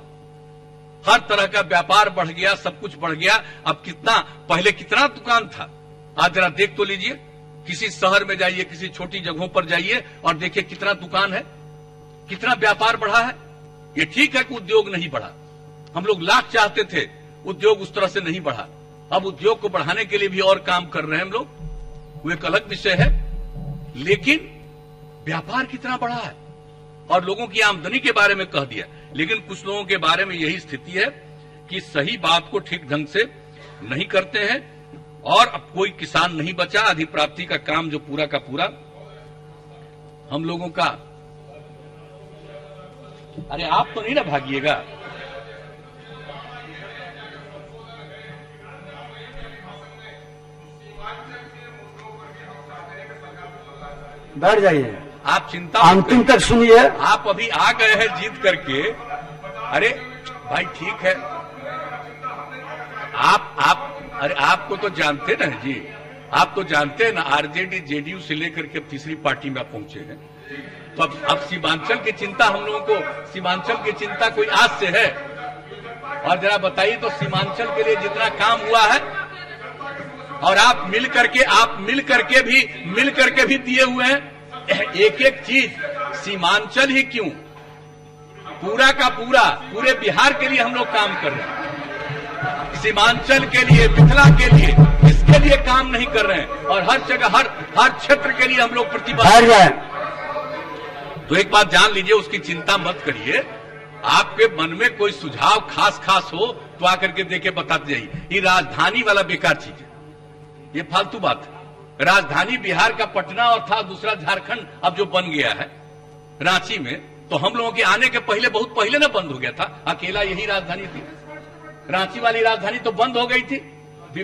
हर तरह का व्यापार बढ़ गया, सब कुछ बढ़ गया। अब कितना, पहले कितना दुकान था, आज जरा देख तो लीजिए। किसी शहर में जाइए, किसी छोटी जगहों पर जाइए और देखिए कितना दुकान है, कितना व्यापार बढ़ा है। ये ठीक है कि उद्योग नहीं बढ़ा, हम लोग लाख चाहते थे, उद्योग उस तरह से नहीं बढ़ा। अब उद्योग को बढ़ाने के लिए भी और काम कर रहे हैं हम लोग, वो एक अलग विषय है। लेकिन व्यापार कितना बढ़ा है और लोगों की आमदनी के बारे में कह दिया। लेकिन कुछ लोगों के बारे में यही स्थिति है कि सही बात को ठीक ढंग से नहीं करते हैं। और अब कोई किसान नहीं बचा। अधिप्राप्ति का काम जो पूरा का पूरा हम लोगों का, अरे आप तो नहीं ना भागिएगा, बैठ जाइए, आप चिंता अंतिम तक सुनिए। आप अभी आ गए हैं जीत करके। अरे भाई ठीक है, आप अरे आपको तो जानते ना जी, आप तो जानते हैं ना, आरजेडी जेडीयू से लेकर के तीसरी पार्टी में आप पहुंचे हैं। तो अब सीमांचल की चिंता हम लोगों को, सीमांचल की चिंता कोई आज से है? और जरा बताइए तो सीमांचल के लिए जितना काम हुआ है, और आप मिल करके भी दिए हुए हैं। एक एक चीज सीमांचल ही क्यों, पूरा का पूरा पूरे बिहार के लिए हम लोग काम कर रहे हैं, सीमांचल के लिए, मिथिला के लिए, इसके लिए काम नहीं कर रहे हैं। और हर जगह हर क्षेत्र के लिए हम लोग प्रतिबद्ध हैं। तो एक बात जान लीजिए, उसकी चिंता मत करिए। आपके मन में कोई सुझाव खास हो तो आकर के देके बताते जाइए। ये राजधानी वाला बेकार चीज है, ये फालतू बात है। राजधानी बिहार का पटना और था दूसरा झारखंड, अब जो बन गया है रांची में, तो हम लोगों के आने के पहले, बहुत पहले ना बंद हो गया था। अकेला यही राजधानी थी, रांची वाली राजधानी तो बंद हो गई थी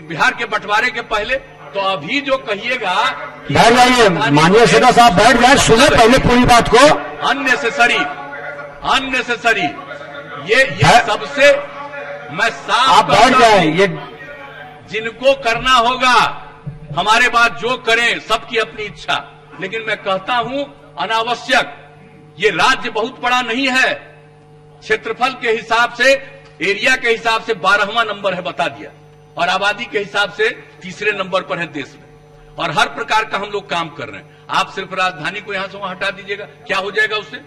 बिहार के बंटवारे के पहले। तो अभी जो कहिएगा, बैठ जाइए माननीय सदस्य साहब, बैठ जाए, सुने पहले पूरी बात को। अननेसेसरी ये सबसे मैं साफ, आप बैठ जाए। ये जिनको करना होगा हमारे बाद जो करें, सबकी अपनी इच्छा, लेकिन मैं कहता हूं अनावश्यक। ये राज्य बहुत बड़ा नहीं है, क्षेत्रफल के हिसाब से, एरिया के हिसाब से 12वां नंबर है, बता दिया, और आबादी के हिसाब से तीसरे नंबर पर है देश में। और हर प्रकार का हम लोग काम कर रहे हैं। आप सिर्फ राजधानी को यहां से वहां हटा दीजिएगा, क्या हो जाएगा उससे?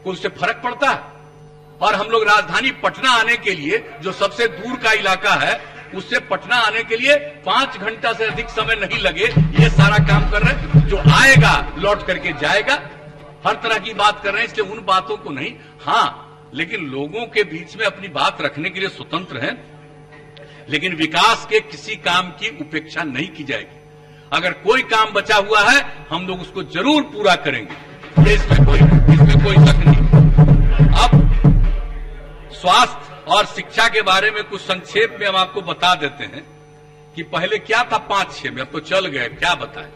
कोई उससे फर्क पड़ता है? और हम लोग राजधानी पटना आने के लिए, जो सबसे दूर का इलाका है, उससे पटना आने के लिए 5 घंटा से अधिक समय नहीं लगे, ये सारा काम कर रहे हैं। जो आएगा लौट करके जाएगा, हर तरह की बात कर रहे हैं, इसलिए उन बातों को नहीं। हाँ, लेकिन लोगों के बीच में अपनी बात रखने के लिए स्वतंत्र हैं, लेकिन विकास के किसी काम की उपेक्षा नहीं की जाएगी। अगर कोई काम बचा हुआ है, हम लोग उसको जरूर पूरा करेंगे, इसमें कोई शक नहीं। अब स्वास्थ्य और शिक्षा के बारे में कुछ संक्षेप में हम आपको बता देते हैं कि पहले क्या था 5-6 में, अब तो चल गए, क्या बताएं,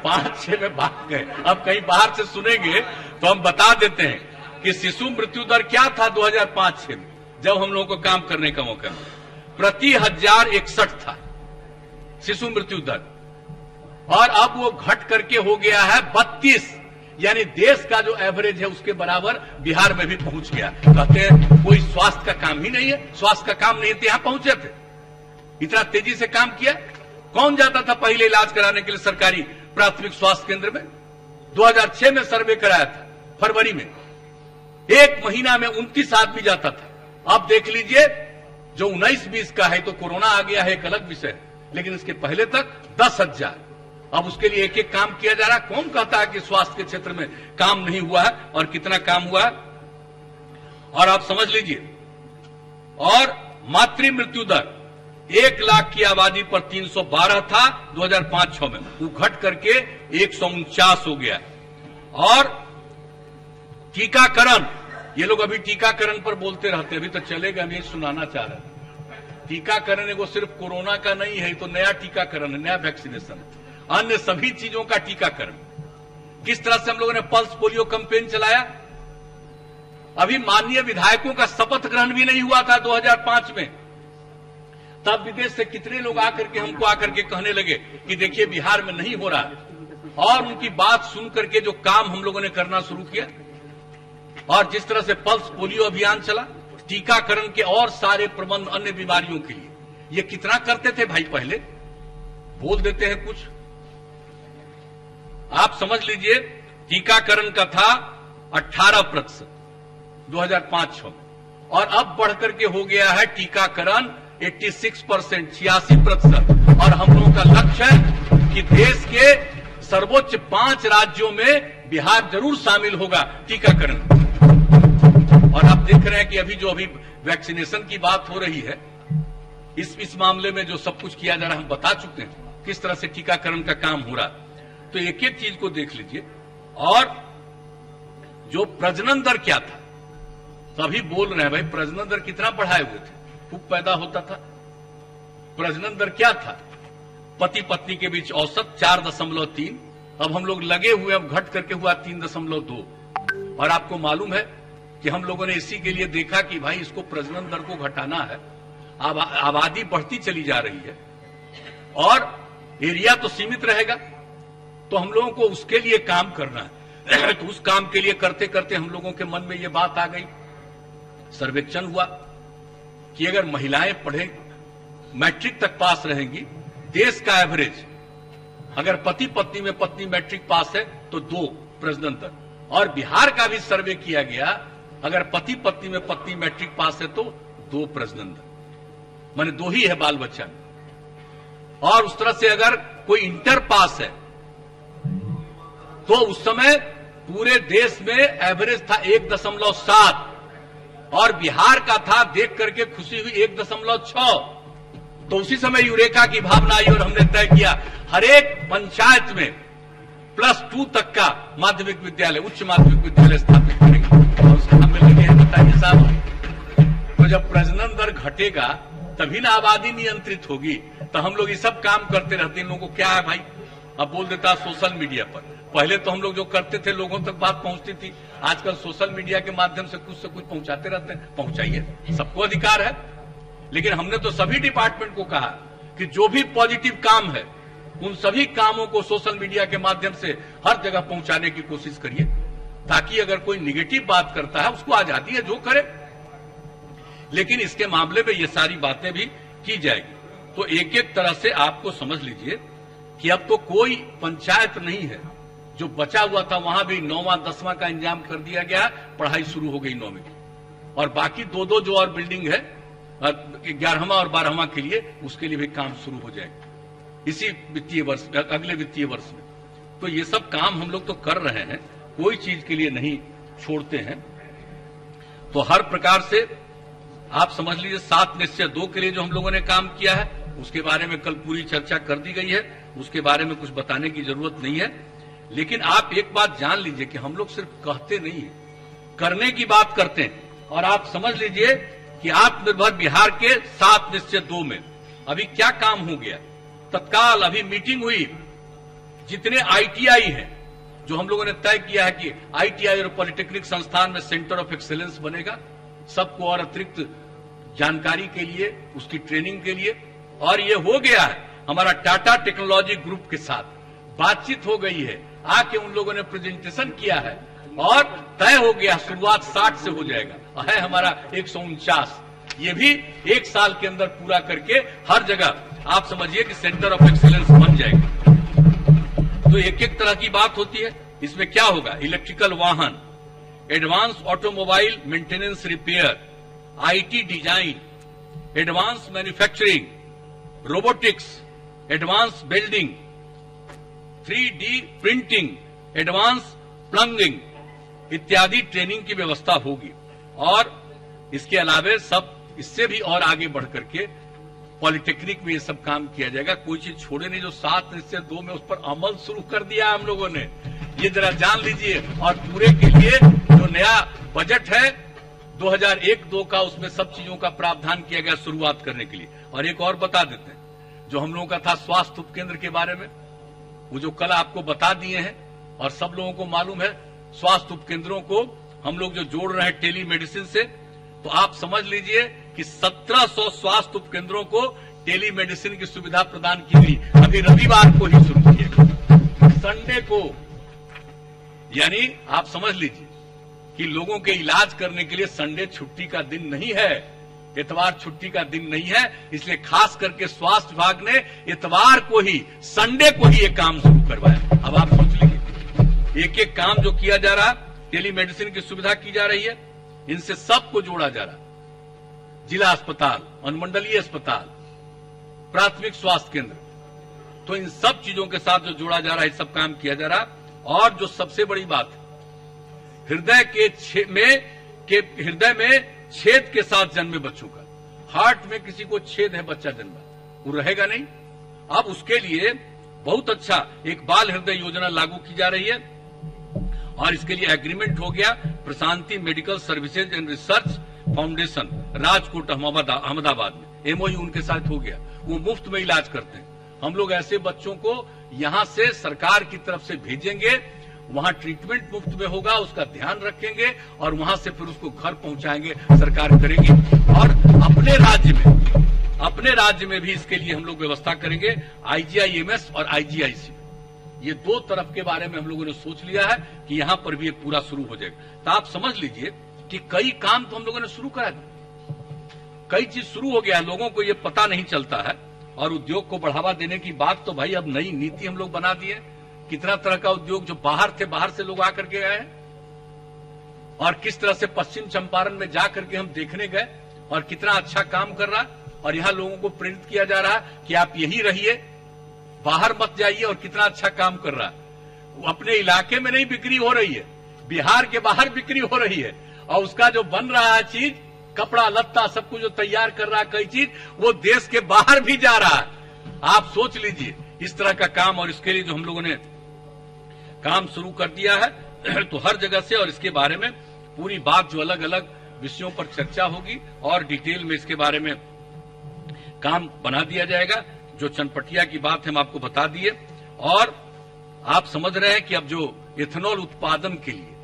5-6 में भाग गए। अब कहीं बाहर से सुनेंगे तो हम बता देते हैं कि शिशु मृत्यु दर क्या था 2005-6 में, जब हम लोगों को काम करने का मौका मिला। प्रति 1061 था शिशु मृत्यु दर, और अब वो घट करके हो गया है 32, यानी देश का जो एवरेज है उसके बराबर बिहार में भी पहुंच गया। कहते हैं कोई स्वास्थ्य का काम ही नहीं है, स्वास्थ्य का काम नहीं है, यहां पहुंचे थे, इतना तेजी से काम किया। कौन जाता था पहले इलाज कराने के लिए सरकारी प्राथमिक स्वास्थ्य केंद्र में? 2006 में सर्वे कराया था, फरवरी में, एक महीना में 29 आदमी जाता था। अब देख लीजिए, जो 19-20 का है तो कोरोना आ गया है, एक अलग विषय है, लेकिन इसके पहले तक 10,000। अब उसके लिए एक एक काम किया जा रहा है। कौन कहता है कि स्वास्थ्य के क्षेत्र में काम नहीं हुआ है, और कितना काम हुआ है? और आप समझ लीजिए, और मातृ मृत्यु दर 1 लाख की आबादी पर 312 था 2005-6 में, वो घट करके 149 हो गया। और टीकाकरण, ये लोग अभी टीकाकरण पर बोलते रहते हैं, अभी तो चलेगा नहीं, सुनाना चाह रहे हैं। टीकाकरण वो सिर्फ कोरोना का नहीं है, तो नया टीकाकरण है, नया वैक्सीनेशन है, अन्य सभी चीजों का टीकाकरण। किस तरह से हम लोगों ने पल्स पोलियो कैंपेन चलाया। अभी माननीय विधायकों का शपथ ग्रहण भी नहीं हुआ था 2005 में, तब विदेश से कितने लोग आकर के हमको आकर के कहने लगे कि देखिए बिहार में नहीं हो रहा है। और उनकी बात सुन करके जो काम हम लोगों ने करना शुरू किया, और जिस तरह से पल्स पोलियो अभियान चला, टीकाकरण के और सारे प्रबंध अन्य बीमारियों के लिए, ये कितना करते थे भाई, पहले बोल देते हैं कुछ। आप समझ लीजिए, टीकाकरण का था 18% 2005-6 में, और अब बढ़कर के हो गया है टीकाकरण 86%, 86%। और हम लोगों का लक्ष्य है कि देश के सर्वोच्च 5 राज्यों में बिहार जरूर शामिल होगा टीकाकरण। और आप देख रहे हैं कि अभी वैक्सीनेशन की बात हो रही है, इस मामले में जो सब कुछ किया जा रहा है हम बता चुके हैं, किस तरह से टीकाकरण का काम हो रहा है। तो एक एक चीज को देख लीजिए। और जो प्रजनन दर क्या था, सभी बोल रहे हैं भाई प्रजनन दर कितना बढ़ाए हुए थे, खूब पैदा होता था। प्रजनन दर क्या था, पति पत्नी के बीच औसत 4.3, अब हम लोग लगे हुए, अब घट करके हुआ 3.2। और आपको मालूम है कि हम लोगों ने इसी के लिए देखा कि भाई इसको प्रजनन दर को घटाना है, आबादी बढ़ती चली जा रही है और एरिया तो सीमित रहेगा, तो हम लोगों को उसके लिए काम करना है। तो उस काम के लिए करते करते हम लोगों के मन में ये बात आ गई, सर्वेक्षण हुआ कि अगर महिलाएं पढ़े, मैट्रिक तक पास रहेंगी देश का एवरेज, अगर पति पत्नी में पत्नी मैट्रिक पास है तो 2 प्रजनन दर, और बिहार का भी सर्वे किया गया, अगर पति पत्नी में पत्नी मैट्रिक पास है तो 2 प्रजनन दर, माने 2 ही है बाल बच्चा में। और उस तरह से अगर कोई इंटर पास है तो उस समय पूरे देश में एवरेज था 1.7 और बिहार का था, देख करके खुशी हुई, 1.6। तो उसी समय यूरेका की भावना आई और हमने तय किया हर एक पंचायत में +2 तक का माध्यमिक विद्यालय, उच्च माध्यमिक विद्यालय स्थापित करेंगे। और उसके हमें लगे हैं, बताइए साहब, तो जब प्रजनन दर घटेगा तभी ना आबादी नियंत्रित होगी। तो हम लोग ये सब काम करते रहते हैं। इन लोगों को क्या है भाई, अब बोल देता सोशल मीडिया पर। पहले तो हम लोग जो करते थे लोगों तक बात पहुंचती थी, आजकल सोशल मीडिया के माध्यम से कुछ पहुंचाते रहते हैं। पहुंचाइए, सबको अधिकार है, लेकिन हमने तो सभी डिपार्टमेंट को कहा कि जो भी पॉजिटिव काम है उन सभी कामों को सोशल मीडिया के माध्यम से हर जगह पहुंचाने की कोशिश करिए, ताकि अगर कोई निगेटिव बात करता है उसको आजादी है, जो करे। लेकिन इसके मामले में ये सारी बातें भी की जाएगी। तो एक एक तरह से आपको समझ लीजिए कि अब तो कोई पंचायत नहीं है जो बचा हुआ था, वहां भी 9वां 10वां का इंतजाम कर दिया गया, पढ़ाई शुरू हो गई 9वीं की, और बाकी 2 जो और बिल्डिंग है 11वां और 12वां के लिए, उसके लिए भी काम शुरू हो जाएगा इसी वित्तीय वर्ष, अगले वित्तीय वर्ष में। तो ये सब काम हम लोग तो कर रहे हैं, कोई चीज के लिए नहीं छोड़ते हैं। तो हर प्रकार से आप समझ लीजिए 7 निश्चय 2 के लिए जो हम लोगों ने काम किया है उसके बारे में कल पूरी चर्चा कर दी गई है, उसके बारे में कुछ बताने की जरूरत नहीं है। लेकिन आप एक बात जान लीजिए कि हम लोग सिर्फ कहते नहीं है, करने की बात करते हैं। और आप समझ लीजिए कि आत्मनिर्भर बिहार के 7 निश्चय 2 में अभी क्या काम हो गया। तत्काल अभी मीटिंग हुई, जितने ITI हैं जो हम लोगों ने तय किया है कि ITI और पॉलिटेक्निक संस्थान में सेंटर ऑफ एक्सीलेंस बनेगा, सबको और अतिरिक्त जानकारी के लिए, उसकी ट्रेनिंग के लिए। और ये हो गया है, हमारा टाटा टेक्नोलॉजी ग्रुप के साथ बातचीत हो गई है, आके उन लोगों ने प्रेजेंटेशन किया है और तय हो गया शुरुआत 60 से हो जाएगा, है हमारा 149। ये भी 1 साल के अंदर पूरा करके हर जगह आप समझिए कि सेंटर ऑफ एक्सीलेंस बन जाएगा। तो एक एक तरह की बात होती है। इसमें क्या होगा, इलेक्ट्रिकल वाहन, advance automobile maintenance repair, IT design, advance manufacturing, robotics, advance building, 3D printing, advance plumbing इत्यादि ट्रेनिंग की व्यवस्था होगी। और इसके अलावे सब इससे भी और आगे बढ़ करके पॉलिटेक्निक में ये सब काम किया जाएगा। कोई चीज छोड़े नहीं। जो 7 निश्चय 2 में उस पर अमल शुरू कर दिया हम लोगों ने, ये जरा जान लीजिए। और पूरे के लिए जो नया बजट है 2001-2 का, उसमें सब चीजों का प्रावधान किया गया शुरुआत करने के लिए। और एक और बता देते हैं, जो हम लोगों का था स्वास्थ्य उपकेंद्र के बारे में, वो जो कल आपको बता दिए हैं और सब लोगों को मालूम है, स्वास्थ्य उपकेंद्रों को हम लोग जो जोड़ रहे हैं टेली मेडिसिन से, तो आप समझ लीजिए कि 1700 स्वास्थ्य उपकेंद्रों को टेली मेडिसिन की सुविधा प्रदान की गई। अभी रविवार को ही शुरू किया, संडे को। यानी आप समझ लीजिए कि लोगों के इलाज करने के लिए संडे छुट्टी का दिन नहीं है, इतवार छुट्टी का दिन नहीं है। इसलिए खास करके स्वास्थ्य विभाग ने इतवार को ही, संडे को ही ये काम शुरू करवाया। अब आप सोच लीजिए, एक एक काम जो किया जा रहा, टेली मेडिसिन की सुविधा की जा रही है, इनसे सबको जोड़ा जा रहा। जिला अस्पताल, अनुमंडलीय अस्पताल, प्राथमिक स्वास्थ्य केंद्र, तो इन सब चीजों के साथ जो जोड़ा जा रहा है, सब काम किया जा रहा। और जो सबसे बड़ी बात, हृदय में छेद के साथ जन्मे बच्चों का, हार्ट में किसी को छेद है, बच्चा जन्मा, वो रहेगा नहीं। अब उसके लिए बहुत अच्छा एक बाल हृदय योजना लागू की जा रही है और इसके लिए एग्रीमेंट हो गया Prashanti Medical Services and Research Foundation Rajkot Ahmedabad में। MOU उनके साथ हो गया, वो मुफ्त में इलाज करते हैं। हम लोग ऐसे बच्चों को यहां से सरकार की तरफ से भेजेंगे, वहां ट्रीटमेंट मुफ्त में होगा, उसका ध्यान रखेंगे और वहां से फिर उसको घर पहुंचाएंगे, सरकार करेगी। और अपने राज्य में भी इसके लिए हम लोग व्यवस्था करेंगे। IGIMS और IGIC, ये 2 तरफ के बारे में हम लोगों ने सोच लिया है कि यहां पर भी ये पूरा शुरू हो जाएगा। तो आप समझ लीजिए कि कई काम तो हम लोगों ने शुरू करा दिए, कई चीज शुरू हो गया, लोगों को ये पता नहीं चलता है। और उद्योग को बढ़ावा देने की बात, तो भाई अब नई नीति हम लोग बना दिए। कितना तरह का उद्योग जो बाहर थे, बाहर से लोग आकर के आए, और किस तरह से पश्चिम चंपारण में जाकर के हम देखने गए और कितना अच्छा काम कर रहा है। और यहां लोगों को प्रेरित किया जा रहा है कि आप यही रहिए, बाहर मत जाइए, और कितना अच्छा काम कर रहा है। वो अपने इलाके में नहीं बिक्री हो रही है, बिहार के बाहर बिक्री हो रही है, और उसका जो बन रहा है चीज, कपड़ा लत्ता सब कुछ जो तैयार कर रहा है कई चीज, वो देश के बाहर भी जा रहा है। आप सोच लीजिए इस तरह का काम। और इसके लिए जो हम लोगों ने काम शुरू कर दिया है, तो हर जगह से, और इसके बारे में पूरी बात जो अलग अलग विषयों पर चर्चा होगी और डिटेल में इसके बारे में काम बना दिया जाएगा। जो चनपटिया की बात हम आपको बता दिए, और आप समझ रहे हैं कि अब जो इथेनॉल उत्पादन के लिए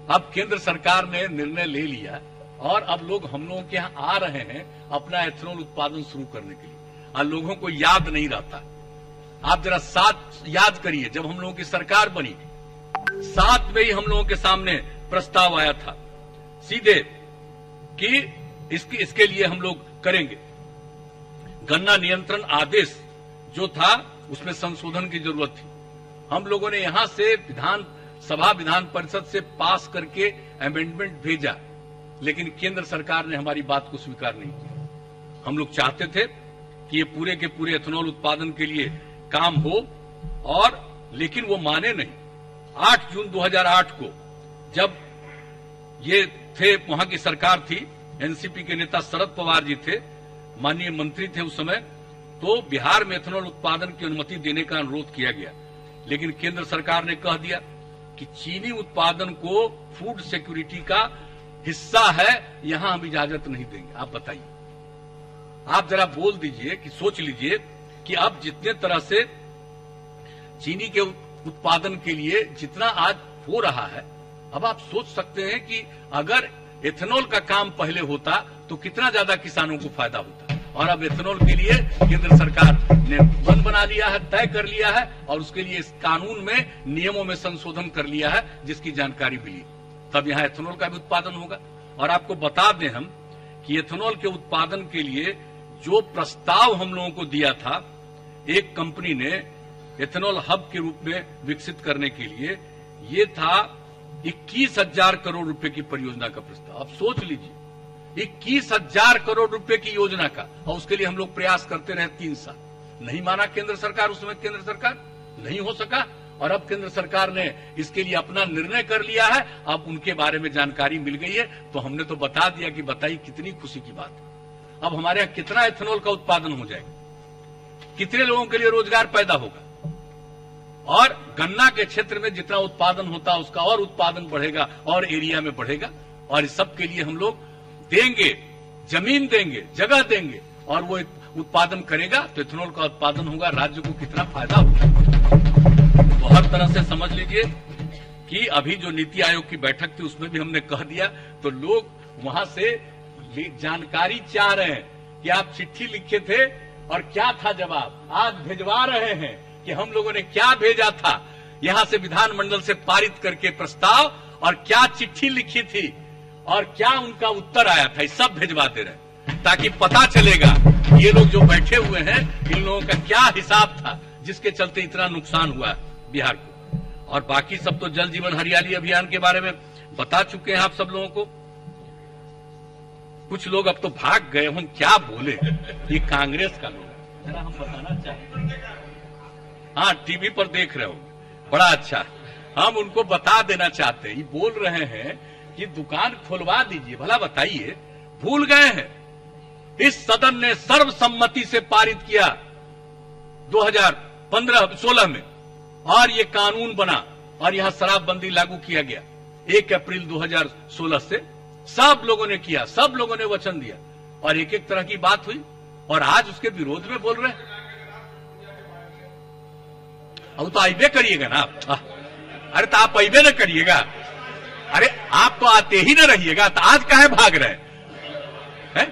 अब केंद्र सरकार ने निर्णय ले लिया, और अब लोग हम लोगों के यहां आ रहे हैं अपना इथेनॉल उत्पादन शुरू करने के लिए, और लोगों को याद नहीं रहता। आप जरा साथ याद करिए, जब हम लोगों की सरकार बनी, 7 में ही हम लोगों के सामने प्रस्ताव आया था सीधे कि इसके लिए हम लोग करेंगे। गन्ना नियंत्रण आदेश जो था उसमें संशोधन की जरूरत थी। हम लोगों ने यहां से विधान परिषद से पास करके अमेंडमेंट भेजा, लेकिन केंद्र सरकार ने हमारी बात को स्वीकार नहीं किया। हम लोग चाहते थे कि ये पूरे के पूरे एथेनॉल उत्पादन के लिए काम हो, और लेकिन वो माने नहीं। 8 जून 2008 को जब ये थे, वहां की सरकार थी, एनसीपी के नेता शरद पवार जी थे, माननीय मंत्री थे उस समय, तो बिहार में एथेनॉल उत्पादन की अनुमति देने का अनुरोध किया गया, लेकिन केंद्र सरकार ने कह दिया कि चीनी उत्पादन को फूड सिक्योरिटी का हिस्सा है, यहां हम इजाजत नहीं देंगे। आप बताइए, आप जरा बोल दीजिए कि सोच लीजिए कि अब जितने तरह से चीनी के उत्पादन के लिए जितना आज हो रहा है, अब आप सोच सकते हैं कि अगर एथेनॉल का काम पहले होता तो कितना ज्यादा किसानों को फायदा होता। और अब एथेनॉल के लिए केंद्र सरकार ने मन बना लिया है, तय कर लिया है, और उसके लिए इस कानून में नियमों में संशोधन कर लिया है, जिसकी जानकारी मिली। तब यहां एथेनॉल का भी उत्पादन होगा। और आपको बता दें हम कि एथेनॉल के उत्पादन के लिए जो प्रस्ताव हम लोगों को दिया था, एक कंपनी ने एथेनॉल हब के रूप में विकसित करने के लिए, ये था 21,000 करोड़ रुपए की परियोजना का प्रस्ताव। अब सोच लीजिए, 21,000 करोड़ रुपए की योजना का, और उसके लिए हम लोग प्रयास करते रहे 3 साल। नहीं माना केंद्र सरकार, उसमें केंद्र सरकार नहीं हो सका, और अब केंद्र सरकार ने इसके लिए अपना निर्णय कर लिया है। अब उनके बारे में जानकारी मिल गई है, तो हमने तो बता दिया कि बताइए कितनी खुशी की बात है। अब हमारे यहां कितना एथेनॉल का उत्पादन हो जाएगा, कितने लोगों के लिए रोजगार पैदा होगा, और गन्ना के क्षेत्र में जितना उत्पादन होता है उसका और उत्पादन बढ़ेगा और एरिया में बढ़ेगा। और इस सब के लिए हम लोग देंगे, जमीन देंगे, जगह देंगे, और वो उत्पादन करेगा तो एथेनॉल का उत्पादन होगा। राज्य को कितना फायदा होगा। तो हर तरह से समझ लीजिए कि अभी जो नीति आयोग की बैठक थी उसमें भी हमने कह दिया, तो लोग वहां से जानकारी चाह रहे हैं कि आप चिट्ठी लिखे थे और क्या था जवाब। आज भिजवा रहे हैं कि हम लोगों ने क्या भेजा था यहां से विधानमंडल से पारित करके प्रस्ताव, और क्या चिट्ठी लिखी थी और क्या उनका उत्तर आया था, ये सब भिजवा दे रहे हैं, ताकि पता चलेगा ये लोग जो बैठे हुए हैं इन लोगों का क्या हिसाब था, जिसके चलते इतना नुकसान हुआ बिहार को। और बाकी सब तो जल जीवन हरियाली अभियान के बारे में बता चुके हैं आप सब लोगों को। कुछ लोग अब तो भाग गए, हम क्या बोले, ये कांग्रेस का लोग, जरा हम बताना चाहेंगे। हाँ, टीवी पर देख रहे हो, बड़ा अच्छा। हम उनको बता देना चाहते हैं, ये बोल रहे हैं कि दुकान खुलवा दीजिए। भला बताइए, भूल गए हैं इस सदन ने सर्वसम्मति से पारित किया 2015-16 में, और ये कानून बना और यहां शराबबंदी लागू किया गया 1 अप्रैल 2016 से। सब लोगों ने किया, सब लोगों ने वचन दिया, और एक एक तरह की बात हुई, और आज उसके विरोध में बोल रहे हैं। अब तो आइबे करिएगा ना आप। अरे तो आप आइबे न करिएगा, अरे आप तो आते ही न रहिएगा, तो आज काहे भाग रहे हैं?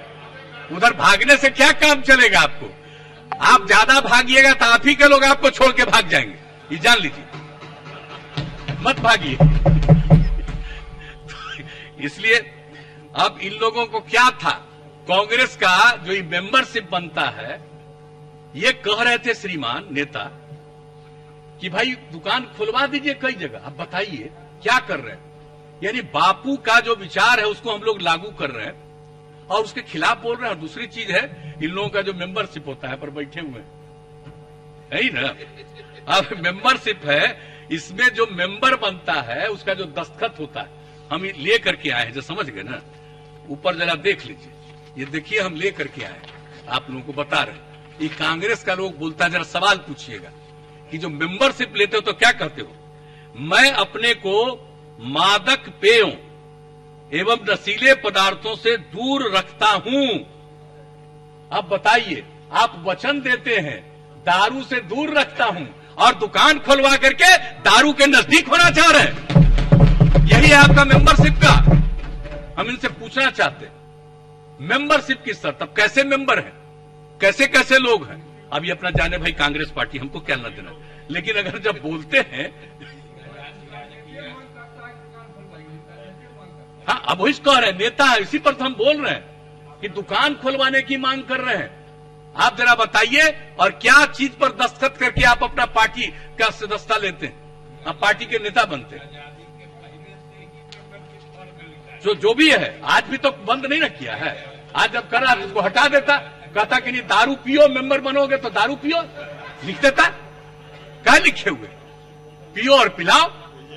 उधर भागने से क्या काम चलेगा आपको? आप ज्यादा भागिएगा तो आप ही के लोग आपको छोड़ के भाग जाएंगे, ये जान लीजिए, मत भागिए। इसलिए अब इन लोगों को क्या था, कांग्रेस का जो ये मेंबरशिप बनता है ये कह रहे थे श्रीमान नेता कि भाई दुकान खुलवा दीजिए कई जगह। अब बताइए क्या कर रहे हैं? यानी बापू का जो विचार है उसको हम लोग लागू कर रहे हैं और उसके खिलाफ बोल रहे हैं। और दूसरी चीज है, इन लोगों का जो मेंबरशिप होता है पर बैठे हुए है ही ना। अब मेंबरशिप है, इसमें जो मेंबर बनता है उसका जो दस्तखत होता है हम ले करके आए हैं, जो समझ गए ना। ऊपर जरा देख लीजिए, ये देखिए हम ले करके आए हैं, आप लोगों को बता रहे हैं। ये कांग्रेस का लोग बोलता है, जरा सवाल पूछिएगा कि जो मेंबरशिप लेते हो तो क्या कहते हो? मैं अपने को मादक पेयों एवं नशीले पदार्थों से दूर रखता हूं। अब बताइए, आप वचन देते हैं दारू से दूर रखता हूं और दुकान खुलवा करके दारू के नजदीक होना चाह रहे हैं। यही है आपका मेंबरशिप का। हम इनसे पूछना चाहते हैं, मेंबरशिप की शर्त, अब कैसे मेंबर हैं, कैसे कैसे लोग हैं। अब ये अपना जाने भाई कांग्रेस पार्टी, हमको क्या न देना। लेकिन अगर जब बोलते हैं, हाँ अब वही कह रहे हैं, नेता है, इसी पर तो हम बोल रहे हैं कि दुकान खुलवाने की मांग कर रहे हैं। आप जरा बताइए, और क्या चीज पर दस्तखत करके आप अपना पार्टी का सदस्यता लेते हैं, आप पार्टी के नेता बनते हैं? जो भी है, आज भी तो बंद नहीं ना किया है। आज जब करा तो उसको हटा देता, कहता कि नहीं दारू पियो, मेंबर बनोगे तो दारू पियो, लिख देता। क्या लिखे हुए? पियो और पिलाओ,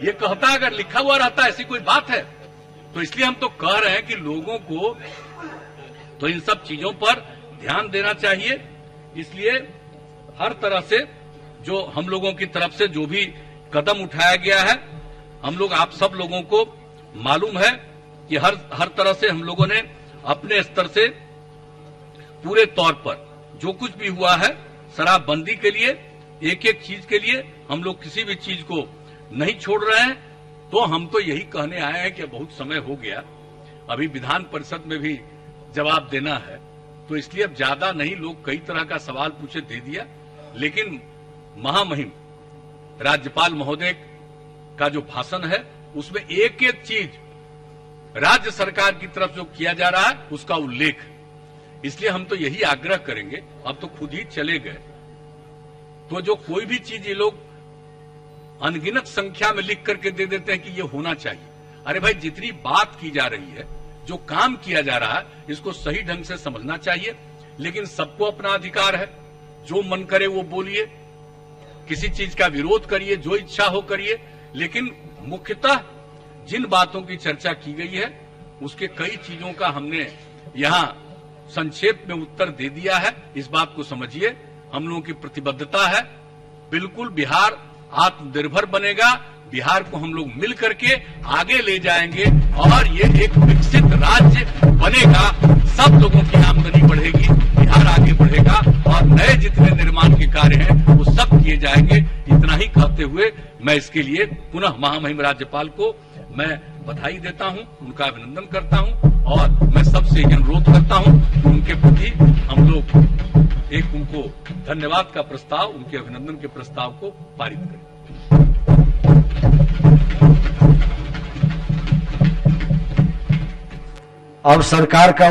ये कहता। अगर लिखा हुआ रहता ऐसी कोई बात है? तो इसलिए हम तो कह रहे हैं कि लोगों को तो इन सब चीजों पर ध्यान देना चाहिए। इसलिए हर तरह से जो हम लोगों की तरफ से जो भी कदम उठाया गया है, हम लोग, आप सब लोगों को मालूम है कि हर तरह से हम लोगों ने अपने स्तर से पूरे तौर पर जो कुछ भी हुआ है शराबबंदी के लिए, एक एक चीज के लिए हम लोग किसी भी चीज को नहीं छोड़ रहे हैं। तो हम तो यही कहने आए हैं कि बहुत समय हो गया, अभी विधान परिषद में भी जवाब देना है, तो इसलिए अब ज्यादा नहीं, लोग कई तरह का सवाल पूछे, दे दिया। लेकिन महामहिम राज्यपाल महोदय का जो भाषण है उसमें एक एक चीज राज्य सरकार की तरफ जो किया जा रहा है उसका उल्लेख। इसलिए हम तो यही आग्रह करेंगे, अब तो खुद ही चले गए, तो जो कोई भी चीज ये लोग अनगिनत संख्या में लिख करके दे देते हैं कि ये होना चाहिए। अरे भाई, जितनी बात की जा रही है, जो काम किया जा रहा है, इसको सही ढंग से समझना चाहिए। लेकिन सबको अपना अधिकार है, जो मन करे वो बोलिए, किसी चीज का विरोध करिए, जो इच्छा हो करिए। लेकिन मुख्यतः जिन बातों की चर्चा की गई है उसके कई चीजों का हमने यहां संक्षेप में उत्तर दे दिया है। इस बात को समझिए, हम लोगों की प्रतिबद्धता है, बिल्कुल बिहार आत्मनिर्भर बनेगा, बिहार को हम लोग मिल करके आगे ले जाएंगे और ये एक विकसित राज्य बनेगा। सब लोगों की आमदनी बढ़ेगी, बिहार आगे बढ़ेगा और नए जितने निर्माण के कार्य हैं वो सब किए जाएंगे। इतना ही कहते हुए मैं इसके लिए पुनः महामहिम राज्यपाल को मैं बधाई देता हूं, उनका अभिनंदन करता हूं और मैं सबसे अनुरोध करता हूं कि उनके प्रति हम लोग एक उनको धन्यवाद का प्रस्ताव, उनके अभिनंदन के प्रस्ताव को पारित करें। अब सरकार का